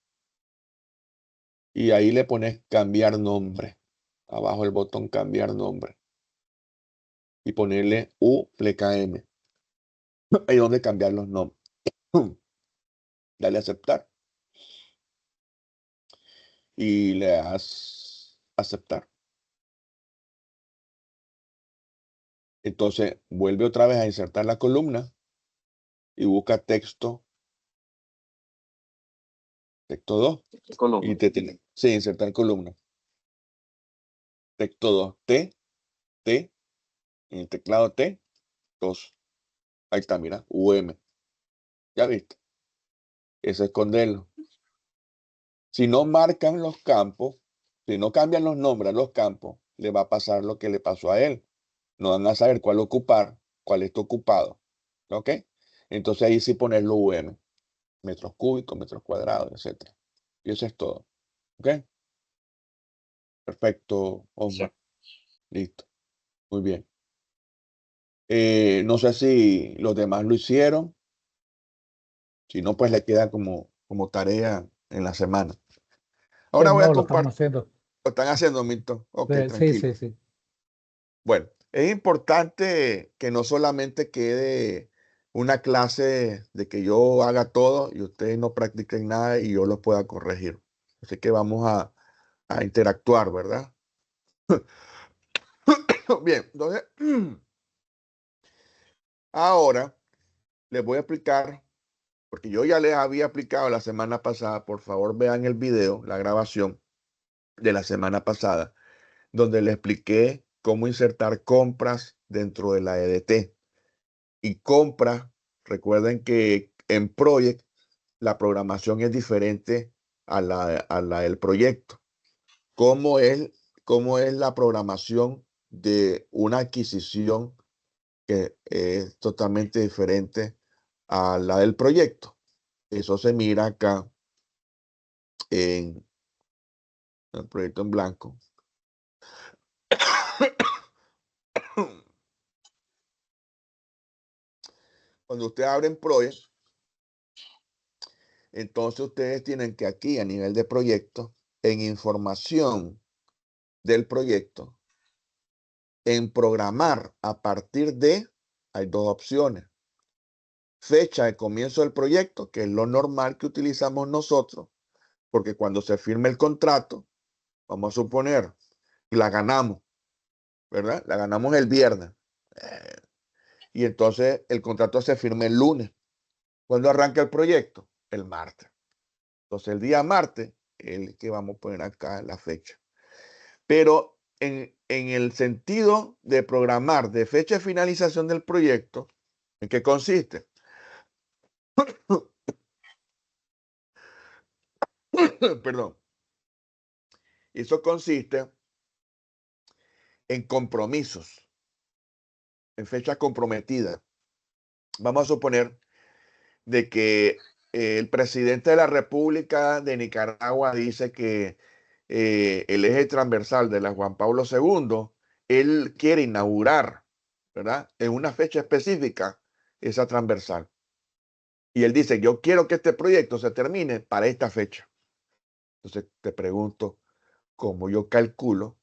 Y ahí le pones cambiar nombre. Abajo el botón cambiar nombre. Y ponerle UPLECAM. Ahí es donde cambiar los nombres. Dale a aceptar. Y le das aceptar. Entonces, vuelve otra vez a insertar la columna y busca texto 2. Columna. Y te tiene, sí, insertar columna. Texto 2. T, en el teclado T, 2. Ahí está, mira, UM. ¿Ya viste? Eso es esconderlo. Si no marcan los campos, si no cambian los nombres a los campos, le va a pasar lo que le pasó a él. No van a saber cuál ocupar, cuál está ocupado. ¿Ok? Entonces ahí sí ponerlo UM. Metros cúbicos, metros cuadrados, etc. Y eso es todo. ¿Ok? Perfecto, Sí. Osmar. Listo. Muy bien. No sé si los demás lo hicieron. Si no, pues le queda como tarea en la semana. Ahora voy a No, lo estamos compartir. haciendo. Lo están haciendo, Milton. Ok, Sí, tranquilo. sí, sí. Bueno, es importante que no solamente quede una clase de que yo haga todo y ustedes no practiquen nada y yo los pueda corregir. Así que vamos a interactuar, ¿verdad? Bien, entonces, ahora les voy a explicar, porque yo ya les había explicado la semana pasada, por favor vean el video, la grabación de la semana pasada, donde les expliqué cómo insertar compras dentro de la EDT. Y compras, recuerden que en Project la programación es diferente a la del proyecto. ¿Cómo es la programación de una adquisición que es totalmente diferente a la del proyecto? Eso se mira acá en el proyecto en blanco. Cuando ustedes abren Project, entonces ustedes tienen que aquí a nivel de proyecto, en información del proyecto, en programar a partir de, hay dos opciones. Fecha de comienzo del proyecto, que es lo normal que utilizamos nosotros, porque cuando se firma el contrato, vamos a suponer, la ganamos, ¿verdad? La ganamos el viernes. Y entonces el contrato se firma el lunes. ¿Cuándo arranca el proyecto? El martes. Entonces el día martes, el que vamos a poner acá la fecha. Pero en el sentido de programar de fecha de finalización del proyecto, ¿en qué consiste? Perdón. Eso consiste en compromisos, en fechas comprometidas. Vamos a suponer de que el presidente de la República de Nicaragua dice que el eje transversal de la Juan Pablo II, él quiere inaugurar, ¿verdad? En una fecha específica esa transversal. Y él dice, yo quiero que este proyecto se termine para esta fecha. Entonces te pregunto, ¿cómo yo calculo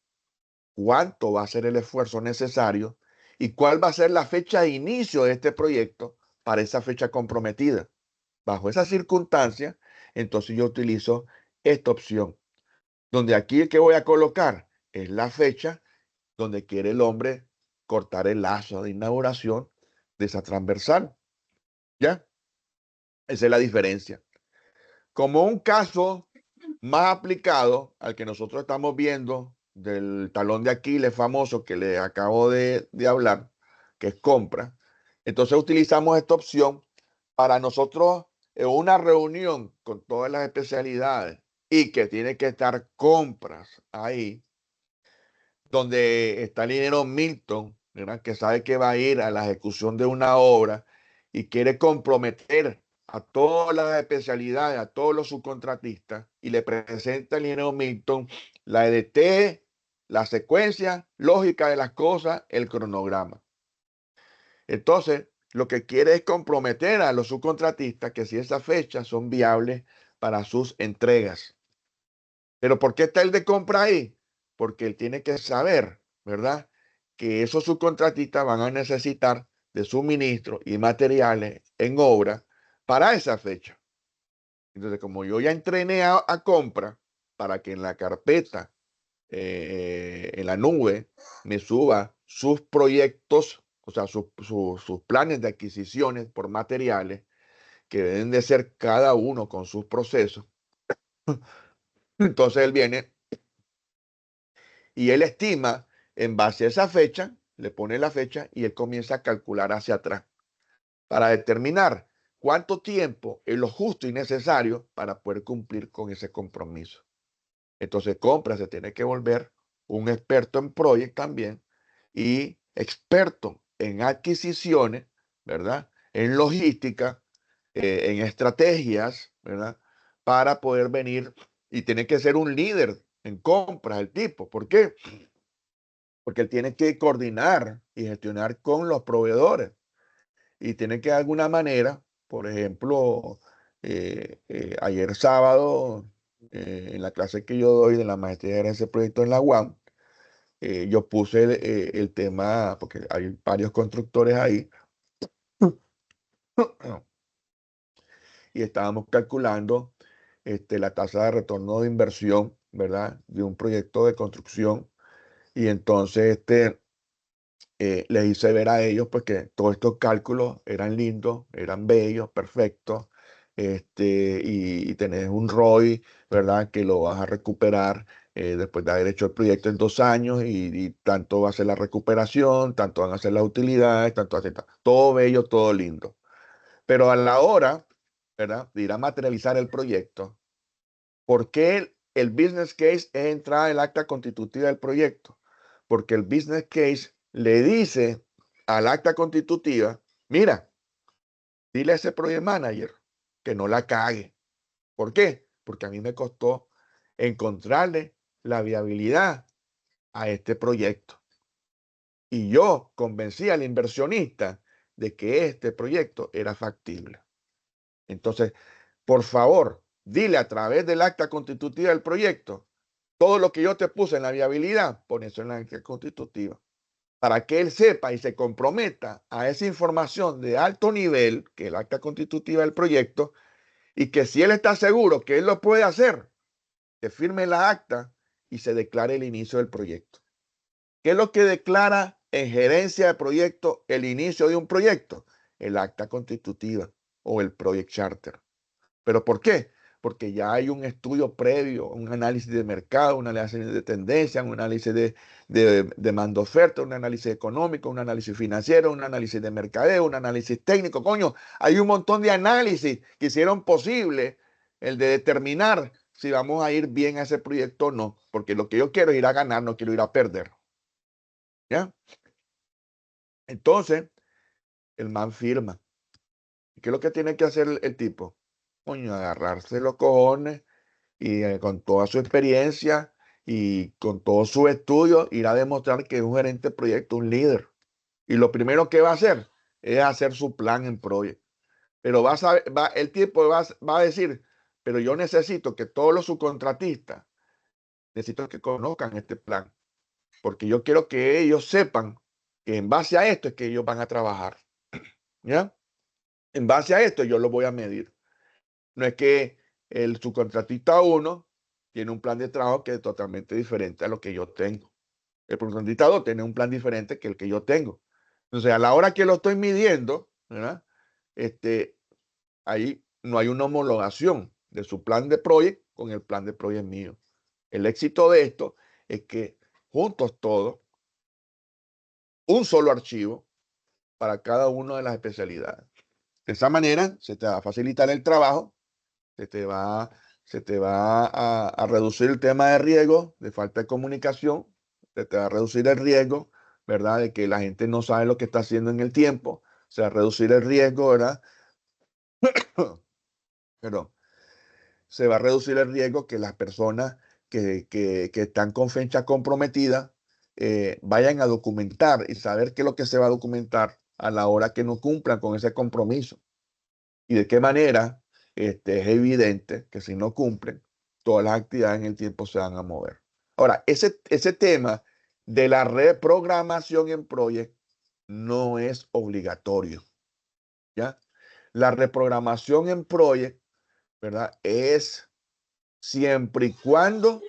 cuánto va a ser el esfuerzo necesario y cuál va a ser la fecha de inicio de este proyecto para esa fecha comprometida? Bajo esas circunstancias, entonces yo utilizo esta opción, donde aquí el que voy a colocar es la fecha donde quiere el hombre cortar el lazo de inauguración de esa transversal. ¿Ya? Esa es la diferencia. Como un caso más aplicado al que nosotros estamos viendo del talón de Aquiles famoso que le acabo de hablar, que es compra, entonces utilizamos esta opción para nosotros en una reunión con todas las especialidades y que tiene que estar compras ahí, donde está el ingeniero Milton, ¿verdad? Que sabe que va a ir a la ejecución de una obra y quiere comprometer a todas las especialidades, a todos los subcontratistas, y le presenta al ingeniero Milton la EDT, la secuencia lógica de las cosas, el cronograma. Entonces, lo que quiere es comprometer a los subcontratistas que si esas fechas son viables para sus entregas. Pero ¿por qué está el de compra ahí? Porque él tiene que saber, ¿verdad? Que esos subcontratistas van a necesitar de suministros y materiales en obra para esa fecha. Entonces, como yo ya entrené a compra para que en la carpeta, en la nube, me suba sus proyectos, o sea, sus planes de adquisiciones por materiales, que deben de ser cada uno con sus procesos. Entonces él viene y él estima en base a esa fecha, le pone la fecha y él comienza a calcular hacia atrás para determinar cuánto tiempo es lo justo y necesario para poder cumplir con ese compromiso. Entonces, compra se tiene que volver un experto en project también y experto en adquisiciones, ¿verdad? En logística, en estrategias, ¿verdad? Para poder venir y tiene que ser un líder en compras el tipo. ¿Por qué? Porque él tiene que coordinar y gestionar con los proveedores y tiene que de alguna manera, por ejemplo, ayer sábado, en la clase que yo doy de la maestría de ese proyecto en la UAM, yo puse el tema, porque hay varios constructores ahí, y estábamos calculando la tasa de retorno de inversión, ¿verdad? De un proyecto de construcción. Y entonces les hice ver a ellos pues que todos estos cálculos eran lindos, eran bellos, perfectos, y tenés un ROI, ¿verdad? Que lo vas a recuperar después de haber hecho el proyecto en 2 años y tanto va a ser la recuperación, tanto van a ser las utilidades, tanto todo bello, todo lindo. Pero a la hora, ¿verdad? De ir a materializar el proyecto, ¿por qué el business case es entrada en el acta constitutiva del proyecto? Porque el business case le dice al acta constitutiva, mira, dile a ese project manager que no la cague. ¿Por qué? Porque a mí me costó encontrarle la viabilidad a este proyecto. Y yo convencí al inversionista de que este proyecto era factible. Entonces, por favor, dile a través del acta constitutiva del proyecto todo lo que yo te puse en la viabilidad, pon eso en la acta constitutiva, para que él sepa y se comprometa a esa información de alto nivel, que es el acta constitutiva del proyecto, y que si él está seguro que él lo puede hacer, que firme la acta y se declare el inicio del proyecto. ¿Qué es lo que declara en gerencia de proyecto el inicio de un proyecto? El acta constitutiva o el project charter. ¿Pero por qué? Porque ya hay un estudio previo, un análisis de mercado, un análisis de tendencia, un análisis de demanda oferta, un análisis económico, un análisis financiero, un análisis de mercadeo, un análisis técnico. Coño, hay un montón de análisis que hicieron posible el de determinar si vamos a ir bien a ese proyecto o no. Porque lo que yo quiero es ir a ganar, no quiero ir a perder. ¿Ya? Entonces, el man firma. ¿Qué es lo que tiene que hacer el tipo? Coño, agarrarse los cojones y con toda su experiencia y con todo su estudio, ir a demostrar que es un gerente de proyecto, un líder. Y lo primero que va a hacer es hacer su plan en proyecto. Pero el tipo va a decir, pero yo necesito que todos los subcontratistas, necesito que conozcan este plan, porque yo quiero que ellos sepan que en base a esto es que ellos van a trabajar. ¿Ya? En base a esto yo lo voy a medir. No es que el subcontratista 1 tiene un plan de trabajo que es totalmente diferente a lo que yo tengo. El subcontratista 2 tiene un plan diferente que el que yo tengo. Entonces, a la hora que lo estoy midiendo, ¿verdad? Ahí no hay una homologación de su plan de proyecto con el plan de proyecto mío. El éxito de esto es que juntos todos, un solo archivo para cada una de las especialidades. De esa manera se te va a facilitar el trabajo, se te va a reducir el tema de riesgo, de falta de comunicación, se te va a reducir el riesgo, ¿verdad? De que la gente no sabe lo que está haciendo en el tiempo, se va a reducir el riesgo, ¿verdad? Perdón. Se va a reducir el riesgo que las personas que están con fecha comprometida vayan a documentar y saber qué es lo que se va a documentar a la hora que no cumplan con ese compromiso. Y de qué manera es evidente que si no cumplen, todas las actividades en el tiempo se van a mover. Ahora, ese tema de la reprogramación en Project no es obligatorio, ¿ya? La reprogramación en Project, ¿verdad? Es siempre y cuando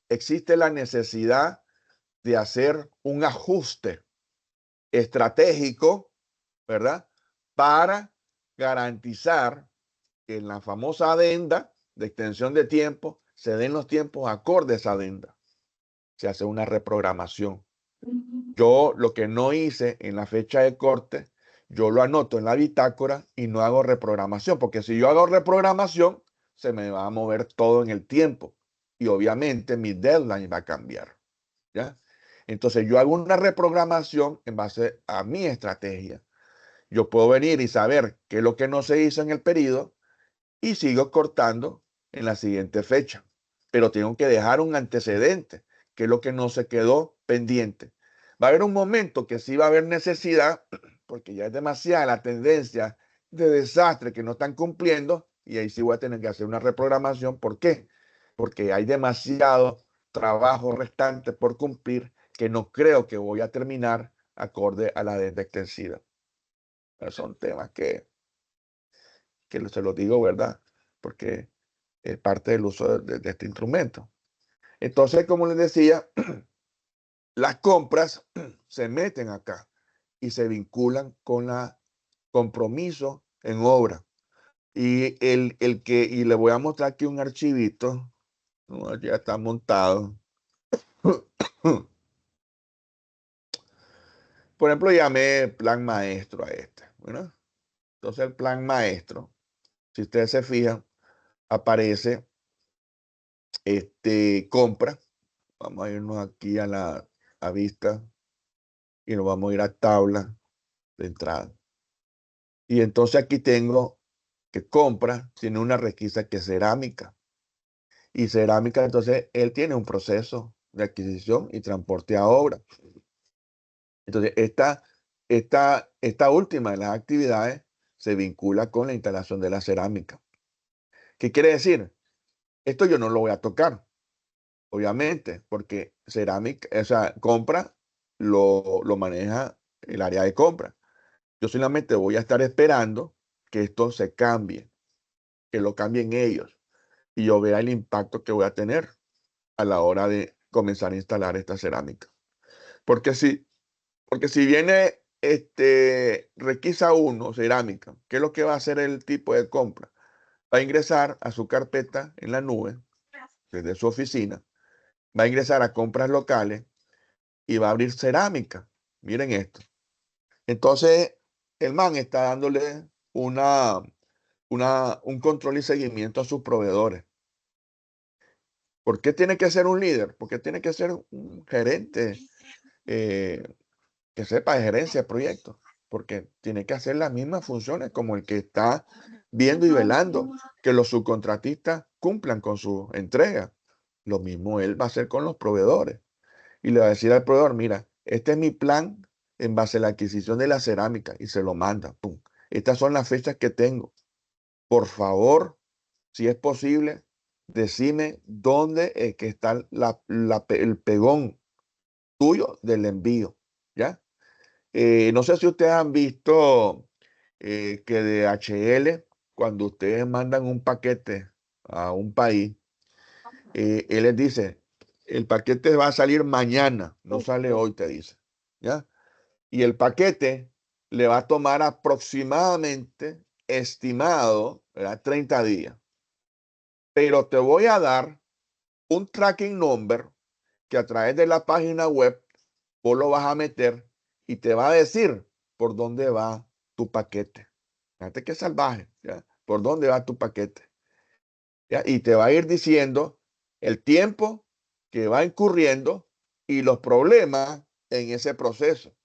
existe la necesidad de hacer un ajuste estratégico, ¿verdad? Para garantizar que en la famosa adenda de extensión de tiempo se den los tiempos acordes a esa adenda. Se hace una reprogramación. Yo lo que no hice en la fecha de corte yo lo anoto en la bitácora y no hago reprogramación, porque si yo hago reprogramación, se me va a mover todo en el tiempo y obviamente mi deadline va a cambiar, ¿ya? Entonces yo hago una reprogramación en base a mi estrategia. Yo puedo venir y saber qué es lo que no se hizo en el periodo y sigo cortando en la siguiente fecha, pero tengo que dejar un antecedente, que es lo que no se quedó pendiente. Va a haber un momento que sí va a haber necesidad, porque ya es demasiada la tendencia de desastre que no están cumpliendo, y ahí sí voy a tener que hacer una reprogramación. ¿Por qué? Porque hay demasiado trabajo restante por cumplir que no creo que voy a terminar acorde a la deuda extensiva. Pero son temas que se los digo, ¿verdad? Porque es parte del uso de este instrumento. Entonces, como les decía, las compras se meten acá y se vinculan con la compromiso en obra. Y y le voy a mostrar aquí un archivito, ¿no? Ya está montado. Por ejemplo, llamé plan maestro a este, ¿no? Entonces el plan maestro, si ustedes se fijan, aparece compra. Vamos a irnos aquí a la vista y nos vamos a ir a tabla de entrada. Y entonces aquí tengo que compra, tiene una requisa que es cerámica. Y cerámica, entonces él tiene un proceso de adquisición y transporte a obra. Entonces esta última de las actividades se vincula con la instalación de la cerámica. ¿Qué quiere decir? Esto yo no lo voy a tocar, obviamente, porque cerámica, o sea, compra lo maneja el área de compra. Yo solamente voy a estar esperando que esto se cambie, que lo cambien ellos y yo vea el impacto que voy a tener a la hora de comenzar a instalar esta cerámica. Porque si viene requisa 1, cerámica, ¿qué es lo que va a hacer el tipo de compra? Va a ingresar a su carpeta en la nube, desde su oficina, va a ingresar a compras locales y va a abrir cerámica. Miren esto. Entonces, el man está dándole un control y seguimiento a sus proveedores. ¿Por qué tiene que ser un líder? Porque tiene que ser un gerente que sepa de gerencia de proyectos, porque tiene que hacer las mismas funciones como el que está viendo y velando que los subcontratistas cumplan con su entrega. Lo mismo él va a hacer con los proveedores. Y le va a decir al proveedor, mira, este es mi plan en base a la adquisición de la cerámica, y se lo manda. ¡Pum! Estas son las fechas que tengo. Por favor, si es posible, decime dónde es que está el pegón tuyo del envío, ¿ya? No sé si ustedes han visto que DHL, cuando ustedes mandan un paquete a un país, él les dice, el paquete va a salir mañana, no sale hoy, te dice, ¿ya? Y el paquete le va a tomar aproximadamente, estimado, ¿verdad? 30 días. Pero te voy a dar un tracking number que a través de la página web vos lo vas a meter y te va a decir por dónde va tu paquete. Fíjate qué salvaje, ¿ya? Por dónde va tu paquete, ¿ya? Y te va a ir diciendo el tiempo que va incurriendo y los problemas en ese proceso,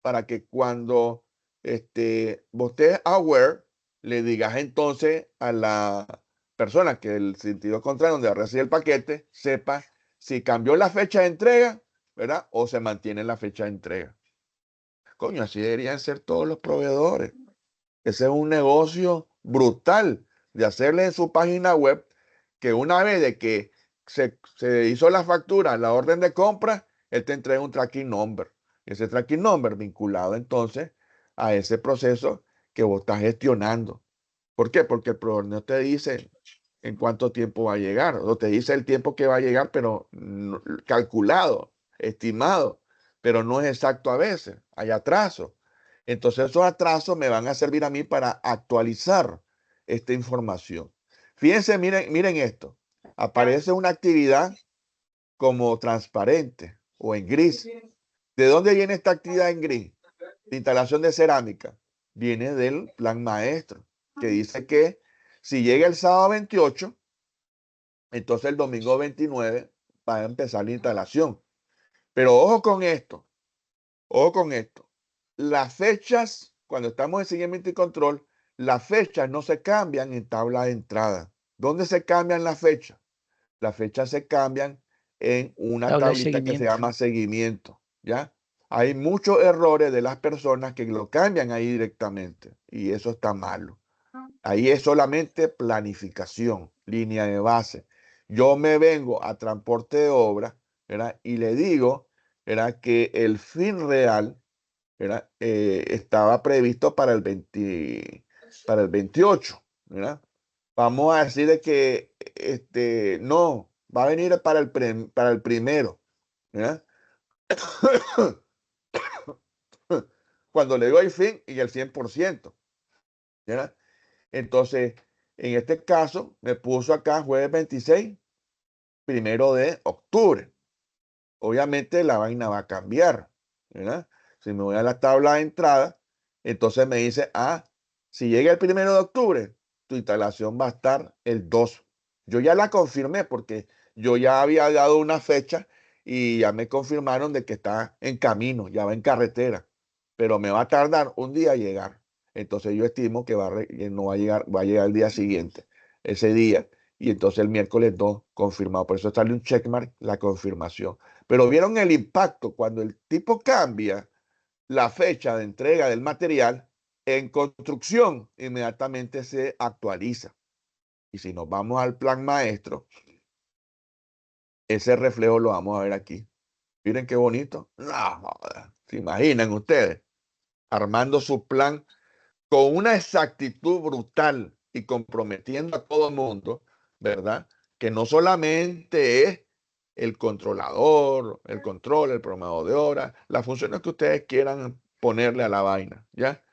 para que cuando vos estés aware, le digas entonces a la persona que el sentido contrario donde va a recibir el paquete sepa si cambió la fecha de entrega, ¿verdad? O se mantiene la fecha de entrega. Coño, así deberían ser todos los proveedores. Ese es un negocio brutal de hacerle en su página web que una vez de que se hizo la factura, la orden de compra, él te entrega un tracking number. Ese tracking number vinculado entonces a ese proceso que vos estás gestionando. ¿Por qué? Porque el proveedor no te dice en cuánto tiempo va a llegar, o te dice el tiempo que va a llegar, pero calculado, estimado, pero no es exacto a veces, hay atraso. Entonces esos atrasos me van a servir a mí para actualizar esta información. Fíjense, miren esto. Aparece una actividad como transparente o en gris. ¿De dónde viene esta actividad en gris? De instalación de cerámica. viene del plan maestro, que dice que si llega el sábado 28, entonces el domingo 29 va a empezar la instalación. Pero ojo con esto, ojo con esto. Las fechas, cuando estamos en seguimiento y control, las fechas no se cambian en tabla de entrada. ¿Dónde se cambian las fechas? Las fechas se cambian en una Tabla de tablita que se seguimiento. llama seguimiento, ¿ya? Hay muchos errores de las personas que lo cambian ahí directamente y eso está malo. Ahí es solamente planificación, línea de base. Yo me vengo a transporte de obra, ¿verdad? Y le digo, ¿verdad? Que el fin real, ¿verdad? Estaba previsto para el 28, ¿verdad? Vamos a decir de que no, va a venir para el primero, ¿verdad? Cuando le doy fin y el 100%, ¿verdad? Entonces, en este caso, me puso acá jueves 26, 1 de octubre. Obviamente la vaina va a cambiar, ¿verdad? Si me voy a la tabla de entrada, entonces me dice, si llega el 1 de octubre, tu instalación va a estar el 2. Yo ya la confirmé porque yo ya había dado una fecha y ya me confirmaron de que está en camino, ya va en carretera, pero me va a tardar un día a llegar. Entonces yo estimo que no va a llegar, va a llegar el día siguiente, ese día, y entonces el miércoles 2 confirmado. Por eso sale un checkmark, la confirmación. Pero vieron el impacto cuando el tipo cambia la fecha de entrega del material en construcción, inmediatamente se actualiza. Y si nos vamos al plan maestro, ese reflejo lo vamos a ver aquí. Miren qué bonito. No, joda. ¿Se imaginan ustedes armando su plan con una exactitud brutal y comprometiendo a todo el mundo, ¿verdad? Que no solamente es el controlador, el control, el programador de horas, las funciones que ustedes quieran ponerle a la vaina, ¿ya?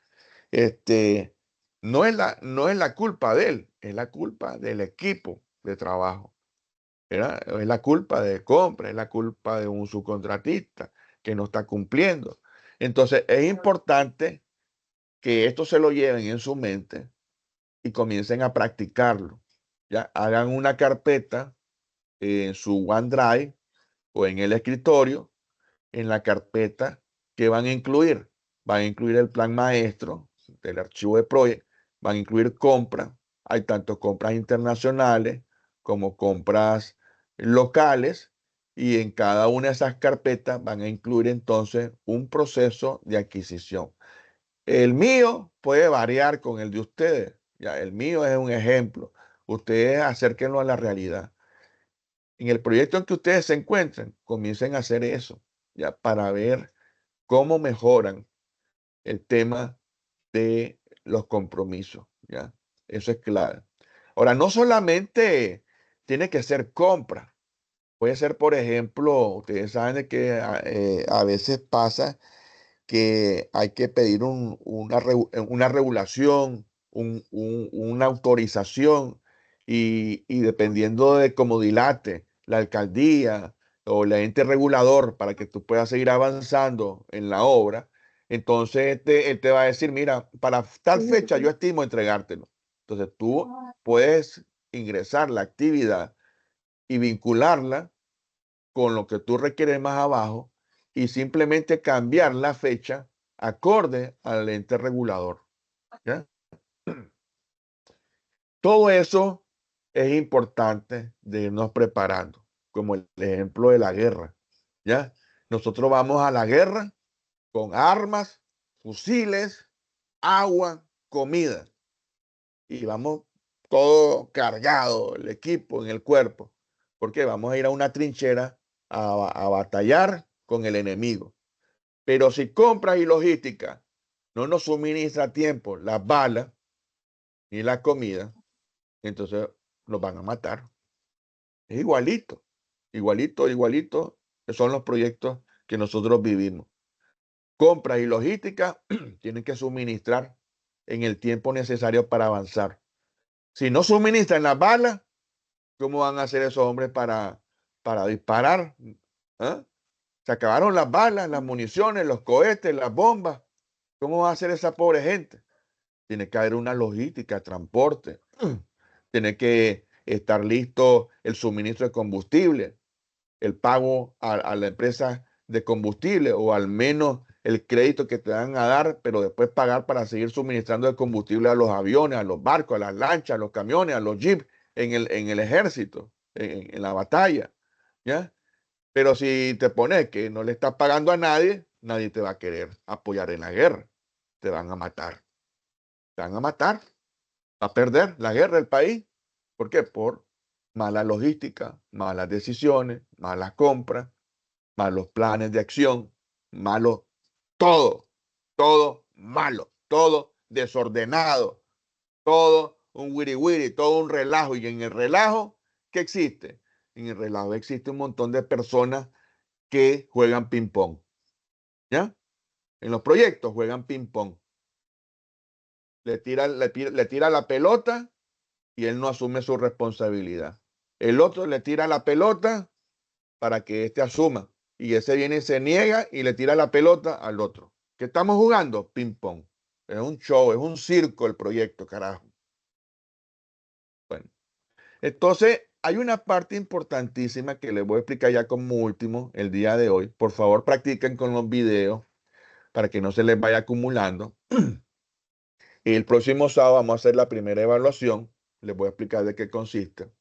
No es la culpa de él, es la culpa del equipo de trabajo, ¿verdad? Es la culpa de compra, es la culpa de un subcontratista que no está cumpliendo. Entonces, es importante que esto se lo lleven en su mente y comiencen a practicarlo. Ya hagan una carpeta en su OneDrive o en el escritorio, en la carpeta que van a incluir. Van a incluir el plan maestro del archivo de Project, van a incluir compras. Hay tanto compras internacionales como compras locales y en cada una de esas carpetas van a incluir entonces un proceso de adquisición. El mío puede variar con el de ustedes. Ya, el mío es un ejemplo. Ustedes acérquenlo a la realidad. En el proyecto en que ustedes se encuentren, comiencen a hacer eso, ya, para ver cómo mejoran el tema de los compromisos, ya. Eso es clave. Ahora, no solamente tiene que ser compra. Puede ser, por ejemplo, ustedes saben de que a veces pasa que hay que pedir una regulación, una autorización y dependiendo de cómo dilate la alcaldía o el ente regulador para que tú puedas seguir avanzando en la obra, entonces él te va a decir, mira, para tal fecha yo estimo entregártelo. Entonces tú puedes ingresar la actividad y vincularla con lo que tú requieres más abajo y simplemente cambiar la fecha acorde al ente regulador. ¿Ya? Todo eso es importante de irnos preparando, como el ejemplo de la guerra. ¿Ya? Nosotros vamos a la guerra con armas, fusiles, agua, comida y vamos todo cargado, el equipo en el cuerpo, porque vamos a ir a una trinchera a batallar con el enemigo. Pero si compras y logística no nos suministra a tiempo las balas ni la comida, entonces nos van a matar. Es igualito, igualito, igualito, que son los proyectos que nosotros vivimos. Compras y logística tienen que suministrar en el tiempo necesario para avanzar. Si no suministran las balas, ¿cómo van a hacer esos hombres para disparar? ¿Ah? Se acabaron las balas, las municiones, los cohetes, las bombas. ¿Cómo va a hacer esa pobre gente? Tiene que haber una logística, transporte. Tiene que estar listo el suministro de combustible, el pago a la empresa de combustible o al menos el crédito que te van a dar, pero después pagar para seguir suministrando el combustible a los aviones, a los barcos, a las lanchas, a los camiones, a los jeeps en el ejército, en la batalla, ¿ya? Pero si te pones que no le estás pagando a nadie, nadie te va a querer apoyar en la guerra. Te van a matar. Te van a matar. Va a perder la guerra el país. ¿Por qué? Por mala logística, malas decisiones, malas compras, malos planes de acción, malos, todo malo, todo desordenado, todo un wiri wiri, todo un relajo. Y en el relajo, ¿qué existe? En el relajo existe un montón de personas que juegan ping pong, ¿ya? En los proyectos juegan ping pong. Le tira la pelota y él no asume su responsabilidad. El otro le tira la pelota para que éste asuma. Y ese viene y se niega y le tira la pelota al otro. ¿Qué estamos jugando? Ping pong. Es un show, es un circo el proyecto, carajo. Bueno, entonces hay una parte importantísima que les voy a explicar ya como último el día de hoy. Por favor, practiquen con los videos para que no se les vaya acumulando. Y el próximo sábado vamos a hacer la primera evaluación. Les voy a explicar de qué consiste.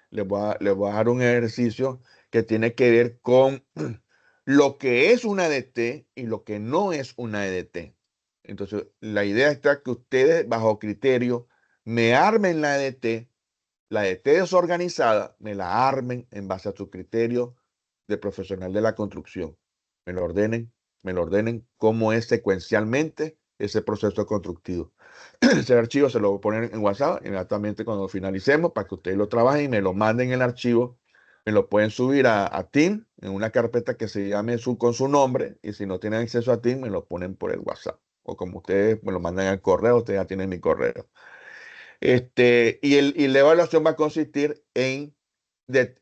Les voy a dar un ejercicio que tiene que ver con lo que es una EDT y lo que no es una EDT. Entonces, la idea está que ustedes, bajo criterio, me armen la EDT desorganizada, me la armen en base a su criterio de profesional de la construcción. Me lo ordenen cómo es secuencialmente ese proceso constructivo. Ese archivo se lo voy a poner en WhatsApp inmediatamente cuando finalicemos para que ustedes lo trabajen y me lo manden el archivo. Me lo pueden subir a Team en una carpeta que se llame con su nombre, y si no tienen acceso a Team me lo ponen por el WhatsApp o como ustedes me lo mandan al correo, ustedes ya tienen mi correo. Y la evaluación va a consistir en,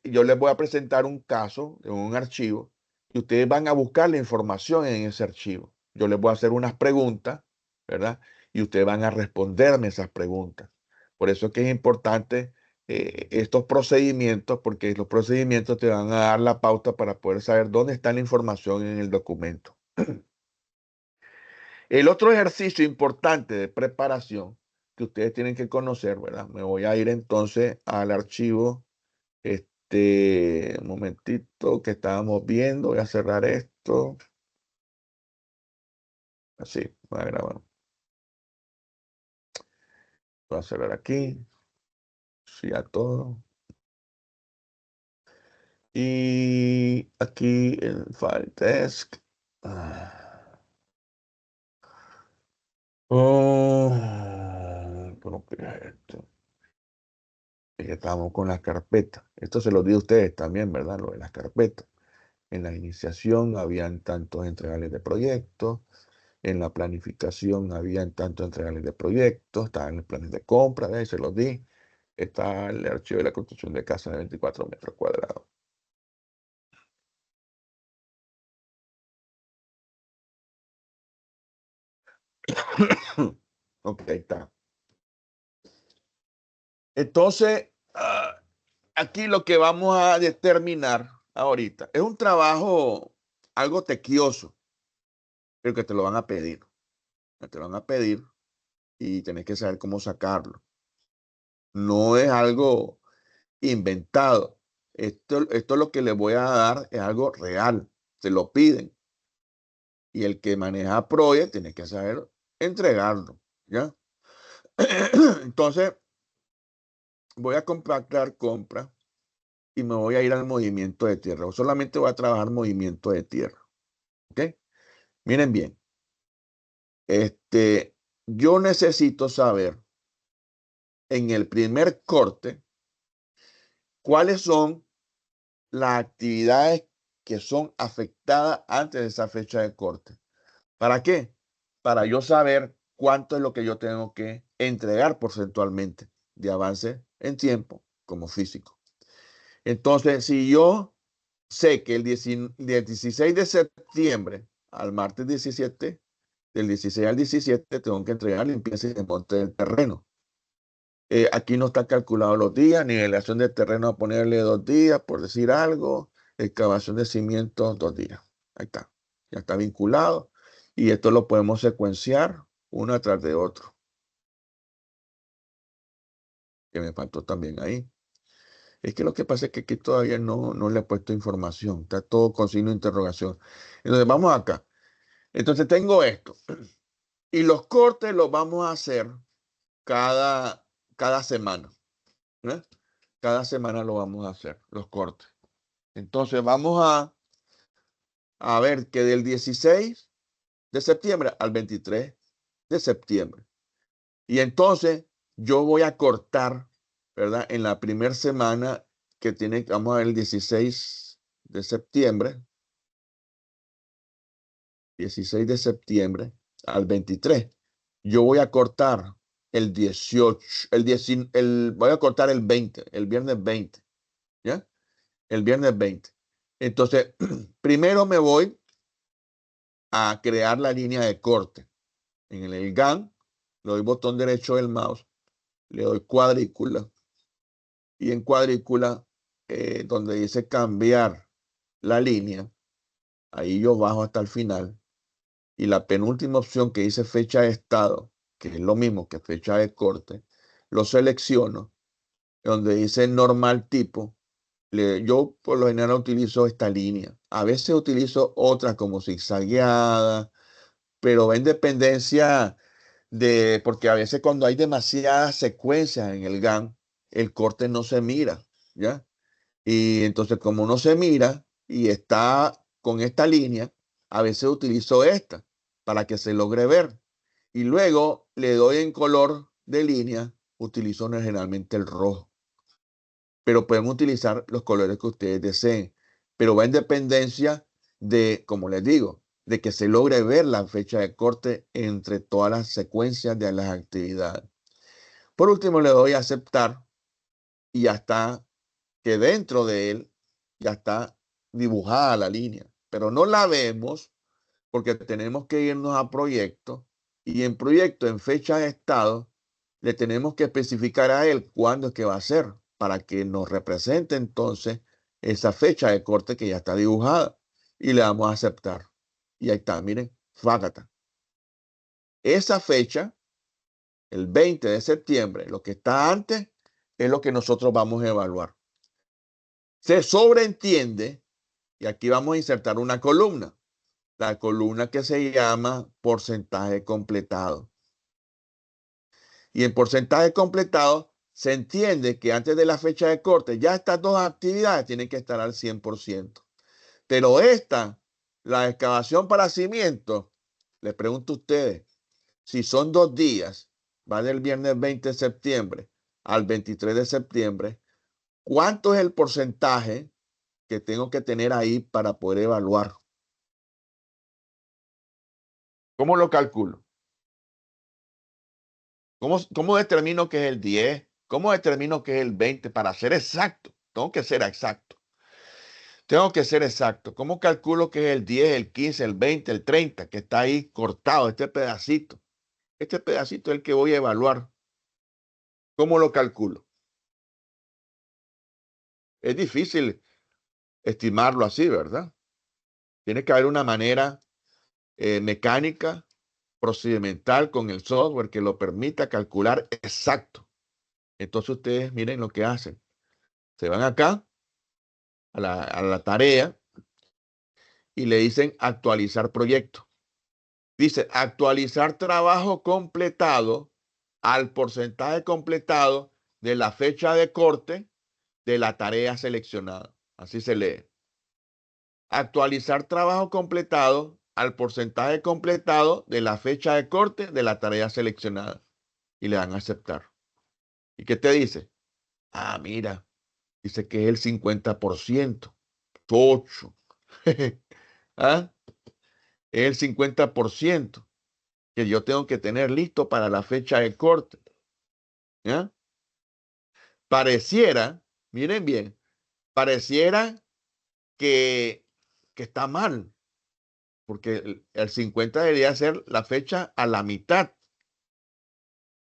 yo les voy a presentar un caso en un archivo y ustedes van a buscar la información en ese archivo. Yo les voy a hacer unas preguntas, ¿verdad? Y ustedes van a responderme esas preguntas. Por eso es que es importante estos procedimientos, porque los procedimientos te van a dar la pauta para poder saber dónde está la información en el documento. El otro ejercicio importante de preparación que ustedes tienen que conocer, ¿verdad? Me voy a ir entonces al archivo, un momentito que estábamos viendo, voy a cerrar esto. Así, voy a grabar. Voy a cerrar aquí. Sí, a todo. Y aquí el file desk. ¿Pero qué es esto? Y estamos con las carpetas. Esto se lo di a ustedes también, ¿verdad? Lo de las carpetas. En la iniciación habían tantos entregales de proyectos. En la planificación habían tantos entregales de proyectos. Estaban los planes de compra, ahí se los di. Está el archivo de la construcción de casa de 24 metros cuadrados. Ok, está. Entonces, aquí lo que vamos a determinar ahorita es un trabajo algo tequioso, pero que te lo van a pedir. Te lo van a pedir y tenés que saber cómo sacarlo. No es algo inventado. Esto es lo que les voy a dar, es algo real. Se lo piden. Y el que maneja Project tiene que saber entregarlo. ¿Ya? Entonces, voy a compactar compra y me voy a ir al movimiento de tierra. O solamente voy a trabajar movimiento de tierra. ¿Ok? Miren bien. Yo necesito saber en el primer corte cuáles son las actividades que son afectadas antes de esa fecha de corte. ¿Para qué? Para yo saber cuánto es lo que yo tengo que entregar porcentualmente de avance en tiempo como físico. Entonces, si yo sé que del 16 de septiembre al martes 17 del 16 al 17 tengo que entregar limpieza y desmonte del terreno. Aquí no está calculado los días, nivelación de terreno a ponerle 2 días, por decir algo, excavación de cimientos 2 días. Ahí está, ya está vinculado. Y esto lo podemos secuenciar uno tras de otro. Que me faltó también ahí. Es que lo que pasa es que aquí todavía no le he puesto información. Está todo con signo de interrogación. Entonces vamos acá. Entonces tengo esto. Y los cortes los vamos a hacer cada semana. ¿Eh? Cada semana lo vamos a hacer, los cortes. Entonces vamos a ver que del 16 de septiembre al 23 de septiembre. Y entonces yo voy a cortar, ¿verdad? En la primera semana que tiene, vamos a ver el 16 de septiembre. 16 de septiembre al 23. Yo voy a cortar el 18, voy a cortar el 20, el viernes 20, ¿ya? El viernes 20. Entonces, primero me voy a crear la línea de corte. En el GAN, le doy botón derecho del mouse, le doy cuadrícula, y en cuadrícula, donde dice cambiar la línea, ahí yo bajo hasta el final, y la penúltima opción que dice fecha de estado, que es lo mismo que fecha de corte, lo selecciono, donde dice normal tipo. Yo por lo general utilizo esta línea. A veces utilizo otra como zigzagueada, pero va en dependencia de, porque a veces cuando hay demasiadas secuencias en el GAN, el corte no se mira, ¿ya? Y entonces como no se mira y está con esta línea, a veces utilizo esta para que se logre ver. Y luego le doy en color de línea, utilizo generalmente el rojo. Pero pueden utilizar los colores que ustedes deseen. Pero va en dependencia de, como les digo, de que se logre ver la fecha de corte entre todas las secuencias de las actividades. Por último, le doy a aceptar y ya está, que dentro de él ya está dibujada la línea. Pero no la vemos porque tenemos que irnos a proyecto y en proyecto, en fecha de estado, le tenemos que especificar a él cuándo es que va a ser para que nos represente entonces esa fecha de corte que ya está dibujada y le damos a aceptar. Y ahí está, miren, fácata. Esa fecha, el 20 de septiembre, lo que está antes es lo que nosotros vamos a evaluar. Se sobreentiende, y aquí vamos a insertar una columna, la columna que se llama porcentaje completado. Y en porcentaje completado se entiende que antes de la fecha de corte ya estas dos actividades tienen que estar al 100%. Pero esta, la excavación para cimientos, les pregunto a ustedes, si son 2 días, va del viernes 20 de septiembre al 23 de septiembre, ¿cuánto es el porcentaje que tengo que tener ahí para poder evaluar? ¿Cómo lo calculo? ¿Cómo determino que es el 10? ¿Cómo determino que es el 20? Para ser exacto, tengo que ser exacto. Tengo que ser exacto. ¿Cómo calculo que es el 10, el 15, el 20, el 30, que está ahí cortado, este pedacito? Este pedacito es el que voy a evaluar. ¿Cómo lo calculo? Es difícil estimarlo así, ¿verdad? Tiene que haber una manera mecánica, procedimental con el software que lo permita calcular exacto. Entonces ustedes miren lo que hacen. Se van acá a la tarea y le dicen actualizar proyecto. Dice actualizar trabajo completado al porcentaje completado de la fecha de corte de la tarea seleccionada. Así se lee. Actualizar trabajo completado al porcentaje completado de la fecha de corte de la tarea seleccionada. Y le dan a aceptar. ¿Y qué te dice? Ah, mira, dice que es el 50%. Tocho. ¿Ah? Es el 50% que yo tengo que tener listo para la fecha de corte. ¿Ya? Pareciera, miren bien, pareciera que está mal. porque el 50 debería ser la fecha a la mitad.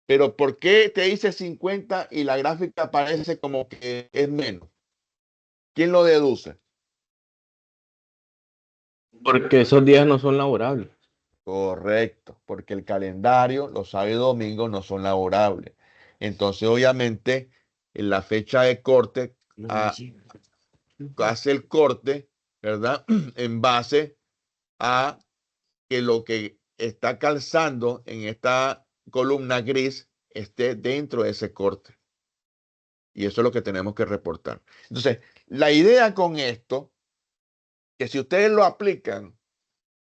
Pero ¿por qué te dice 50 y la gráfica parece como que es menos? ¿Quién lo deduce? Porque esos días no son laborables. Correcto, porque el calendario, los sábados y domingos no son laborables. Entonces, obviamente, en la fecha de corte hace el corte, ¿verdad? En base a que lo que está calzando en esta columna gris esté dentro de ese corte. Y eso es lo que tenemos que reportar. Entonces, la idea con esto, que si ustedes lo aplican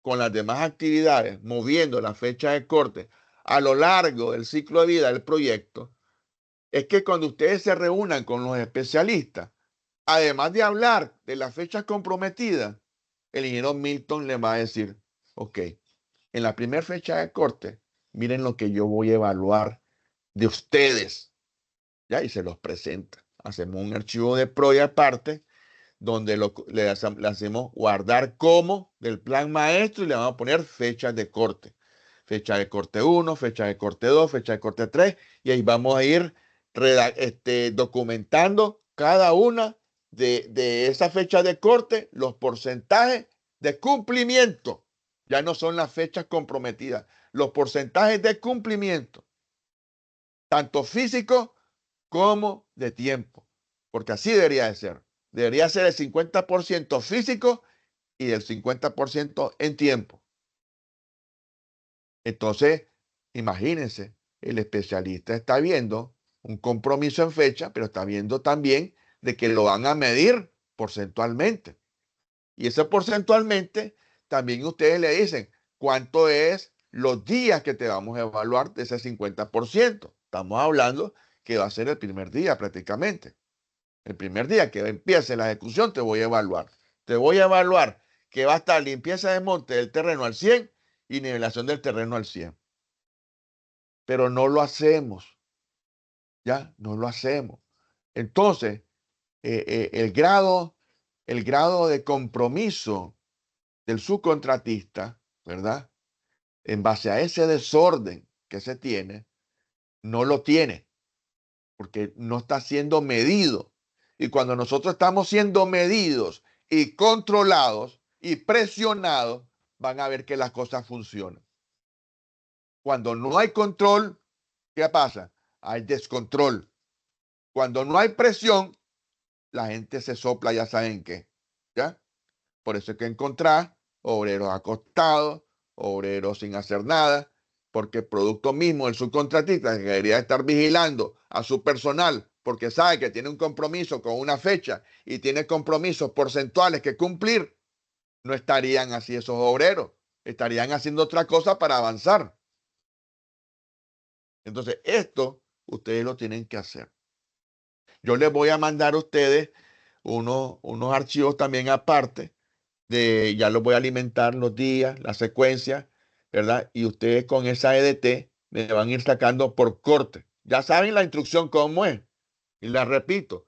con las demás actividades, moviendo la fecha de corte a lo largo del ciclo de vida del proyecto, es que cuando ustedes se reúnan con los especialistas, además de hablar de las fechas comprometidas, el ingeniero Milton le va a decir, ok, en la primera fecha de corte, miren lo que yo voy a evaluar de ustedes, ¿ya? Y se los presenta. Hacemos un archivo de pro y aparte, donde le hacemos guardar como del plan maestro y le vamos a poner fechas de corte. Fecha de corte 1, fecha de corte 2, fecha de corte 3, y ahí vamos a ir documentando cada una de esas fechas de corte, los porcentajes de cumplimiento. Ya no son las fechas comprometidas, los porcentajes de cumplimiento, tanto físico como de tiempo, porque así debería de ser. Debería ser el 50% físico y el 50% en tiempo. Entonces, imagínense, el especialista está viendo un compromiso en fecha, pero está viendo también de que lo van a medir porcentualmente. Y ese porcentualmente, también ustedes le dicen cuánto es los días que te vamos a evaluar de ese 50%. Estamos hablando que va a ser el primer día prácticamente. El primer día que empiece la ejecución te voy a evaluar. Te voy a evaluar que va a estar limpieza de monte del terreno al 100 y nivelación del terreno al 100. Pero no lo hacemos. ¿Ya? No lo hacemos. Entonces, el grado de compromiso del subcontratista, ¿verdad? En base a ese desorden que se tiene, no lo tiene, porque no está siendo medido. Y cuando nosotros estamos siendo medidos y controlados y presionados, van a ver que las cosas funcionan. Cuando no hay control, ¿qué pasa? Hay descontrol. Cuando no hay presión, la gente se sopla, ya saben qué, ¿ya? Por eso hay que encontrar obreros acostados, obreros sin hacer nada, porque el producto mismo del subcontratista que debería estar vigilando a su personal, porque sabe que tiene un compromiso con una fecha y tiene compromisos porcentuales que cumplir, no estarían así esos obreros, estarían haciendo otra cosa para avanzar. Entonces, esto ustedes lo tienen que hacer. Yo les voy a mandar a ustedes unos archivos también aparte, ya los voy a alimentar los días, la secuencia, ¿verdad? Y ustedes con esa EDT me van a ir sacando por corte. Ya saben la instrucción cómo es. Y la repito,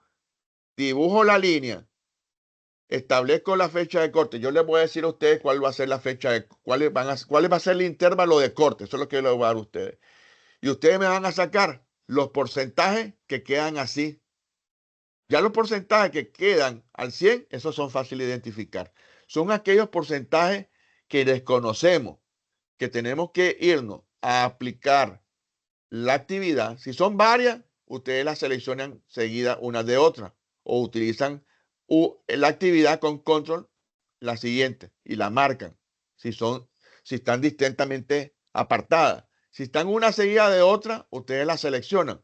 dibujo la línea, establezco la fecha de corte. Yo les voy a decir a ustedes cuál va a ser la fecha cuál va a ser el intervalo de corte. Eso es lo que yo les voy a dar a ustedes. Y ustedes me van a sacar los porcentajes que quedan así. Ya los porcentajes que quedan al 100, esos son fáciles de identificar. Son aquellos porcentajes que desconocemos, que tenemos que irnos a aplicar la actividad. Si son varias, ustedes las seleccionan seguidas una de otra o utilizan la actividad con control, la siguiente, y la marcan. Si están distintamente apartadas. Si están una seguida de otra, ustedes la seleccionan.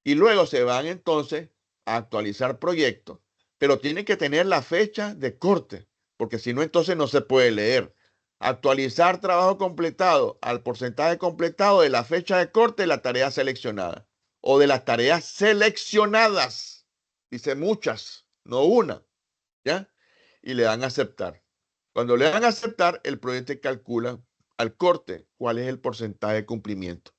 Y luego se van entonces a actualizar proyectos, pero tienen que tener la fecha de corte, porque si no, entonces no se puede leer. Actualizar trabajo completado al porcentaje completado de la fecha de corte de la tarea seleccionada o de las tareas seleccionadas. Dice muchas, no una, ¿ya? Y le dan a aceptar. Cuando le dan a aceptar, el proyecto calcula al corte cuál es el porcentaje de cumplimiento.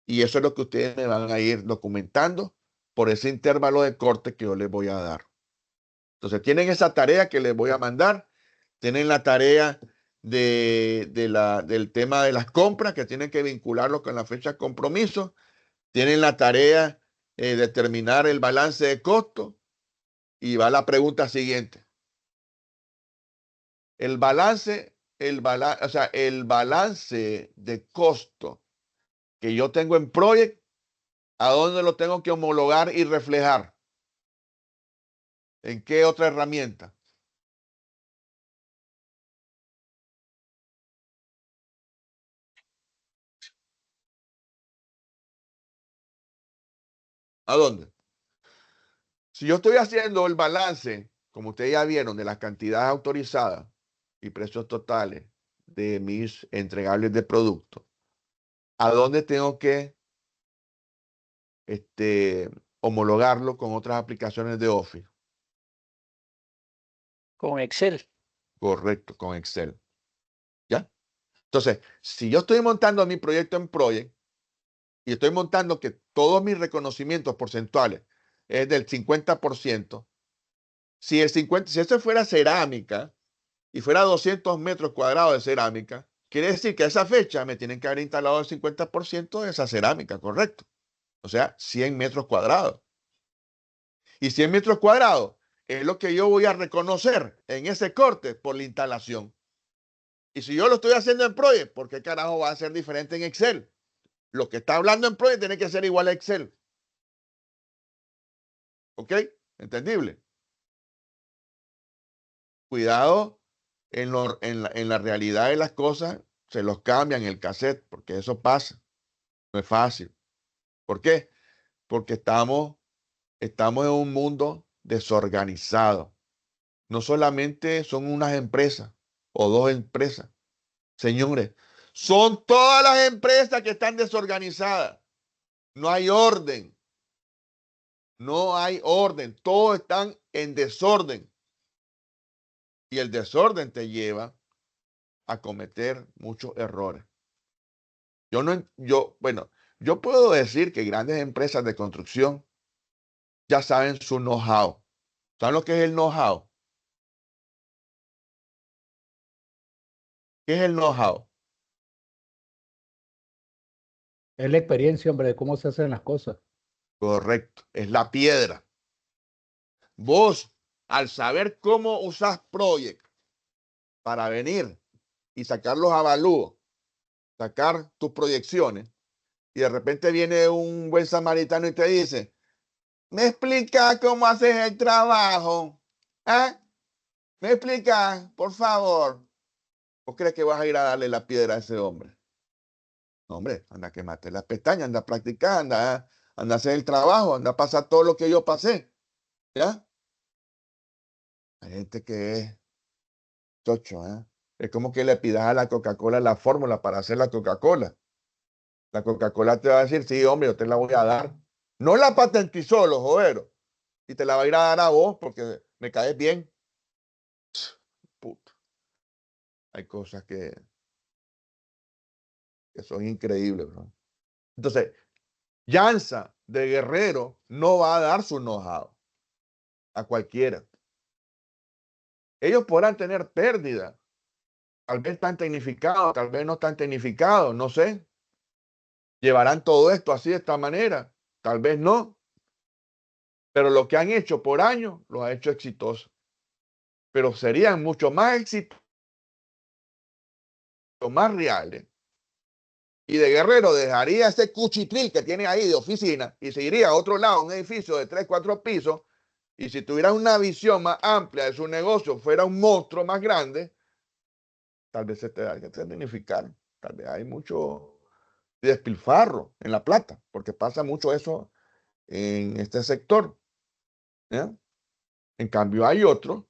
Y eso es lo que ustedes me van a ir documentando por ese intervalo de corte que yo les voy a dar. Entonces tienen esa tarea que les voy a mandar. Tienen la tarea del tema de las compras, que tienen que vincularlo con la fecha de compromiso. Tienen la tarea de determinar el balance de costo. Y va la pregunta siguiente. El balance de costo que yo tengo en Project, ¿a dónde lo tengo que homologar y reflejar? ¿En qué otra herramienta? ¿A dónde? Si yo estoy haciendo el balance, como ustedes ya vieron, de las cantidades autorizadas y precios totales de mis entregables de producto, ¿a dónde tengo que homologarlo con otras aplicaciones de Office? Con Excel. Correcto, con Excel. ¿Ya? Entonces, si yo estoy montando mi proyecto en Project y estoy montando que todos mis reconocimientos porcentuales es del 50%, si eso fuera cerámica y fuera 200 metros cuadrados de cerámica, quiere decir que a esa fecha me tienen que haber instalado el 50% de esa cerámica, correcto. O sea, 100 metros cuadrados. Y 100 metros cuadrados es lo que yo voy a reconocer en ese corte por la instalación. Y si yo lo estoy haciendo en Project, ¿por qué carajo va a ser diferente en Excel? Lo que está hablando en Project tiene que ser igual a Excel. ¿Ok? ¿Entendible? Cuidado en la realidad de las cosas, se los cambian el cassette, porque eso pasa. No es fácil. ¿Por qué? Porque estamos en un mundo desorganizado. No solamente son unas empresas o dos empresas. Señores, son todas las empresas que están desorganizadas. No hay orden. No hay orden. Todos están en desorden. Y el desorden te lleva a cometer muchos errores. Yo puedo decir que grandes empresas de construcción ya saben su know-how. ¿Saben lo que es el know-how? ¿Qué es el know-how? Es la experiencia, hombre, de cómo se hacen las cosas. Correcto, es la piedra. Vos, al saber cómo usas Project para venir y sacar los avalúos, sacar tus proyecciones, y de repente viene un buen samaritano y te dice, ¿me explicas cómo haces el trabajo? ¿Ah? ¿Me explicas, por favor? ¿Vos crees que vas a ir a darle la piedra a ese hombre? No, hombre, anda a quemarte las pestañas, anda a practicar, anda a hacer el trabajo, anda a pasar todo lo que yo pasé. ¿Ya? Hay gente que es chocho, ¿eh? Es como que le pidas a la Coca-Cola la fórmula para hacer la Coca-Cola. La Coca-Cola te va a decir, sí, hombre, yo te la voy a dar. No la patentizó los joderos. Y te la va a ir a dar a vos porque me caes bien. Puto. Hay cosas que son increíbles, bro. Entonces, Jansa de Guerrero no va a dar su know-how a cualquiera. Ellos podrán tener pérdida. Tal vez están tecnificados, tal vez no están tecnificados, no sé. Llevarán todo esto así de esta manera, tal vez no. Pero lo que han hecho por años, lo ha hecho exitoso. Pero serían mucho más exitosos, más reales. Y de Guerrero dejaría ese cuchitril que tiene ahí de oficina y se iría a otro lado, un edificio de 3, 4 pisos. Y si tuviera una visión más amplia de su negocio, fuera un monstruo más grande, tal vez se te dignificar. Tal vez hay mucho despilfarro en la plata, porque pasa mucho eso en este sector. ¿Ya? En cambio, hay otro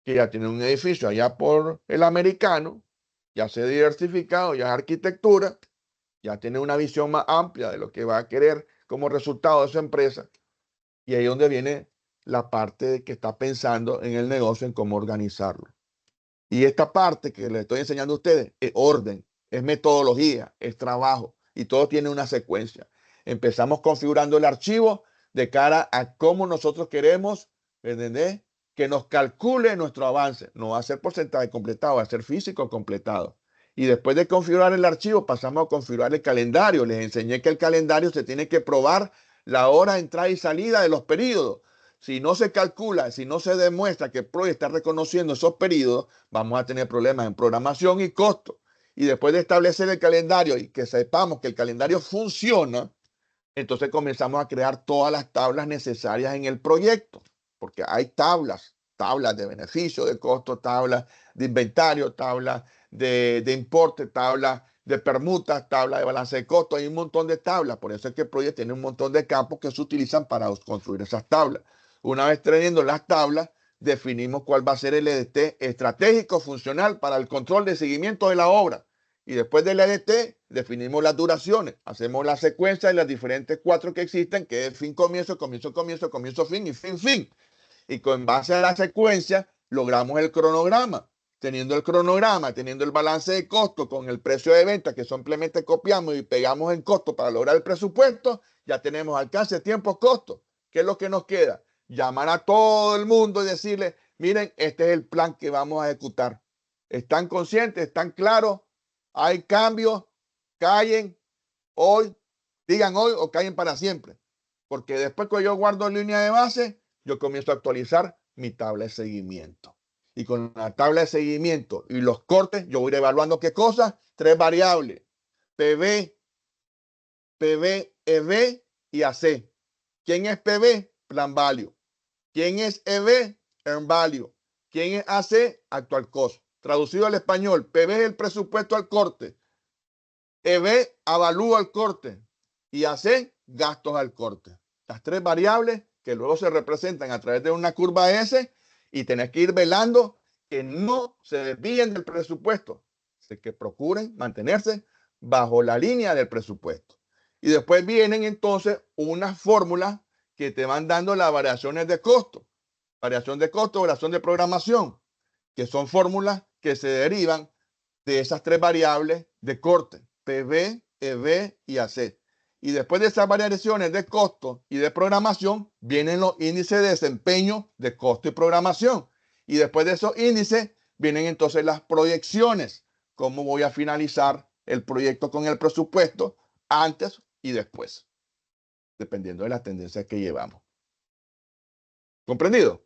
que ya tiene un edificio allá por el Americano, ya se ha diversificado, ya es arquitectura, ya tiene una visión más amplia de lo que va a querer como resultado de su empresa. Y ahí es donde viene la parte que está pensando en el negocio, en cómo organizarlo. Y esta parte que les estoy enseñando a ustedes es orden, es metodología, es trabajo y todo tiene una secuencia. Empezamos configurando el archivo de cara a cómo nosotros queremos, ¿entendés? que nos calcule nuestro avance. No va a ser porcentaje completado, va a ser físico completado. Y después de configurar el archivo, pasamos a configurar el calendario. Les enseñé que el calendario se tiene que probar la hora de entrada y salida de los periodos. Si no se calcula, si no se demuestra que el PROE está reconociendo esos periodos, vamos a tener problemas en programación y costo. Y después de establecer el calendario y que sepamos que el calendario funciona, entonces comenzamos a crear todas las tablas necesarias en el proyecto, porque hay tablas de beneficio, de costo, tablas de inventario, tablas de importe, tablas de permutas, tablas de balance de costo, hay un montón de tablas. Por eso es que el proyecto tiene un montón de campos que se utilizan para construir esas tablas. Una vez teniendo las tablas, definimos cuál va a ser el EDT estratégico funcional para el control de seguimiento de la obra. Y después del EDT, definimos las duraciones, hacemos la secuencia de las diferentes 4 que existen, que es fin, comienzo, comienzo, comienzo, comienzo, fin y fin, fin. Y con base a la secuencia, logramos el cronograma. Teniendo el cronograma, teniendo el balance de costo con el precio de venta, que simplemente copiamos y pegamos en costo para lograr el presupuesto, ya tenemos alcance, tiempo, costo. ¿Qué es lo que nos queda? Llamar a todo el mundo y decirle, miren, este es el plan que vamos a ejecutar. ¿Están conscientes? ¿Están claros? ¿Hay cambios? Callen hoy, digan hoy o callen para siempre. Porque después que yo guardo línea de base, yo comienzo a actualizar mi tabla de seguimiento. Y con la tabla de seguimiento y los cortes, yo voy evaluando qué cosas. 3 variables: PV, EV y AC. ¿Quién es PV? Plan value. ¿Quién es EV? Earn value. ¿Quién es AC? Actual cost. Traducido al español, PV es el presupuesto al corte, EV avalúa al corte y AC gastos al corte. Las 3 variables que luego se representan a través de una curva S, y tenés que ir velando que no se desvíen del presupuesto, así que procuren mantenerse bajo la línea del presupuesto. Y después vienen entonces unas fórmulas que te van dando las variaciones de costo, variación de programación, que son fórmulas que se derivan de esas 3 variables de corte, PV, EV y AC. Y después de esas variaciones de costo y de programación, vienen los índices de desempeño de costo y programación. Y después de esos índices, vienen entonces las proyecciones. Cómo voy a finalizar el proyecto con el presupuesto antes y después, dependiendo de las tendencias que llevamos. ¿Comprendido?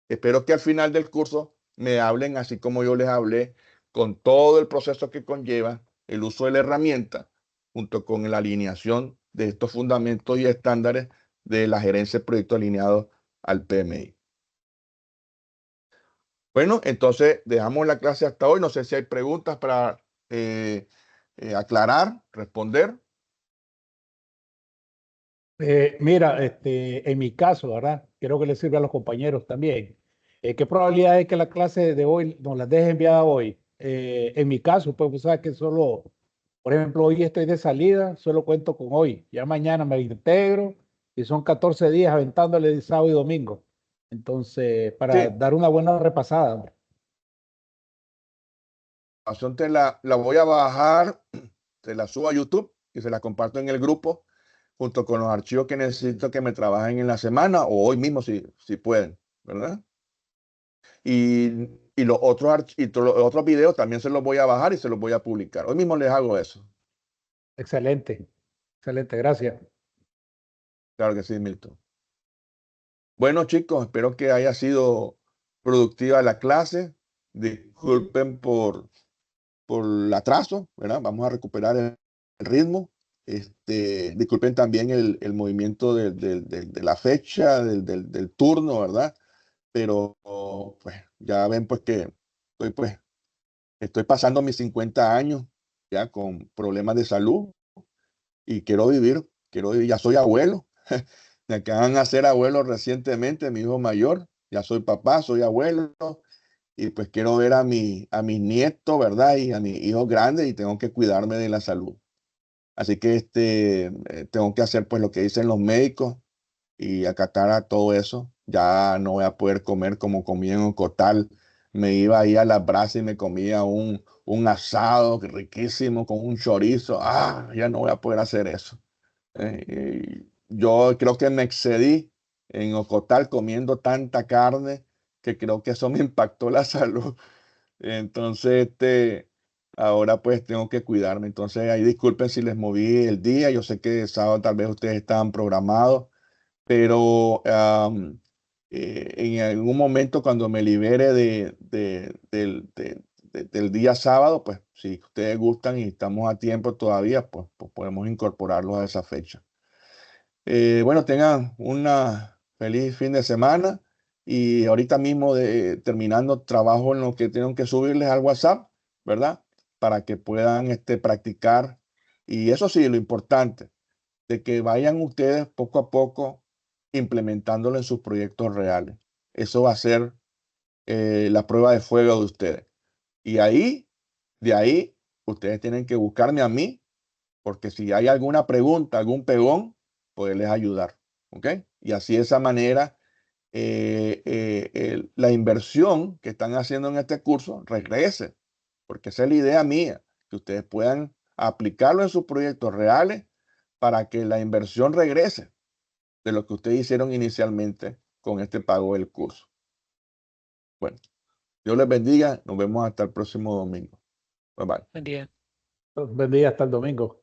Espero que al final del curso me hablen así como yo les hablé, con todo el proceso que conlleva el uso de la herramienta, junto con la alineación de estos fundamentos y estándares de la gerencia de proyectos alineados al PMI. Bueno, entonces dejamos la clase hasta hoy. No sé si hay preguntas para aclarar, responder. Mira, en mi caso, ¿verdad? Creo que le sirve a los compañeros también. ¿Qué probabilidad es que la clase de hoy nos la deje enviada hoy? En mi caso, pues, vos sabes que solo, por ejemplo, hoy estoy de salida, solo cuento con hoy. Ya mañana me integro y son 14 días aventándole de sábado y domingo. Entonces, para Sí. dar una buena repasada, hombre. Te la voy a bajar, te la subo a YouTube y se la comparto en el grupo, junto con los archivos que necesito que me trabajen en la semana o hoy mismo si pueden, ¿verdad? Y los otros videos también se los voy a bajar y se los voy a publicar. Hoy mismo les hago eso. Excelente, excelente, gracias. Claro que sí, Milton. Bueno, chicos, espero que haya sido productiva la clase. Disculpen por el atraso, ¿verdad? Vamos a recuperar el ritmo. Disculpen también el movimiento de la fecha, del turno, ¿verdad? Pero pues ya ven pues que estoy pasando mis 50 años ya con problemas de salud y quiero vivir, ya soy abuelo. Me acaban de hacer abuelo recientemente, mi hijo mayor, ya soy papá, soy abuelo y pues quiero ver a mis nietos, ¿verdad? Y a mis hijos grandes y tengo que cuidarme de la salud. Así que tengo que hacer pues lo que dicen los médicos y acatar a todo eso. Ya no voy a poder comer como comía en Ocotal. Me iba ahí a la brasa y me comía un asado riquísimo con un chorizo. Ya no voy a poder hacer eso. Yo creo que me excedí en Ocotal comiendo tanta carne que creo que eso me impactó la salud. Entonces, ahora pues tengo que cuidarme. Entonces, ahí disculpen si les moví el día. Yo sé que sábado tal vez ustedes estaban programados, pero en algún momento cuando me libere del día sábado, pues si ustedes gustan y estamos a tiempo todavía, pues podemos incorporarlos a esa fecha. Bueno, tengan una feliz fin de semana y ahorita mismo terminando trabajo en lo que tengo que subirles al WhatsApp, ¿verdad? Para que puedan practicar. Y eso sí, lo importante, de que vayan ustedes poco a poco implementándolo en sus proyectos reales. Eso va a ser la prueba de fuego de ustedes. Y de ahí, ustedes tienen que buscarme a mí, porque si hay alguna pregunta, algún pegón, poderles ayudar. ¿Ok? Y así de esa manera, la inversión que están haciendo en este curso regrese, porque esa es la idea mía, que ustedes puedan aplicarlo en sus proyectos reales para que la inversión regrese de lo que ustedes hicieron inicialmente con este pago del curso. Bueno, Dios les bendiga. Nos vemos hasta el próximo domingo. Bye bye. Buen día. Buen día, hasta el domingo.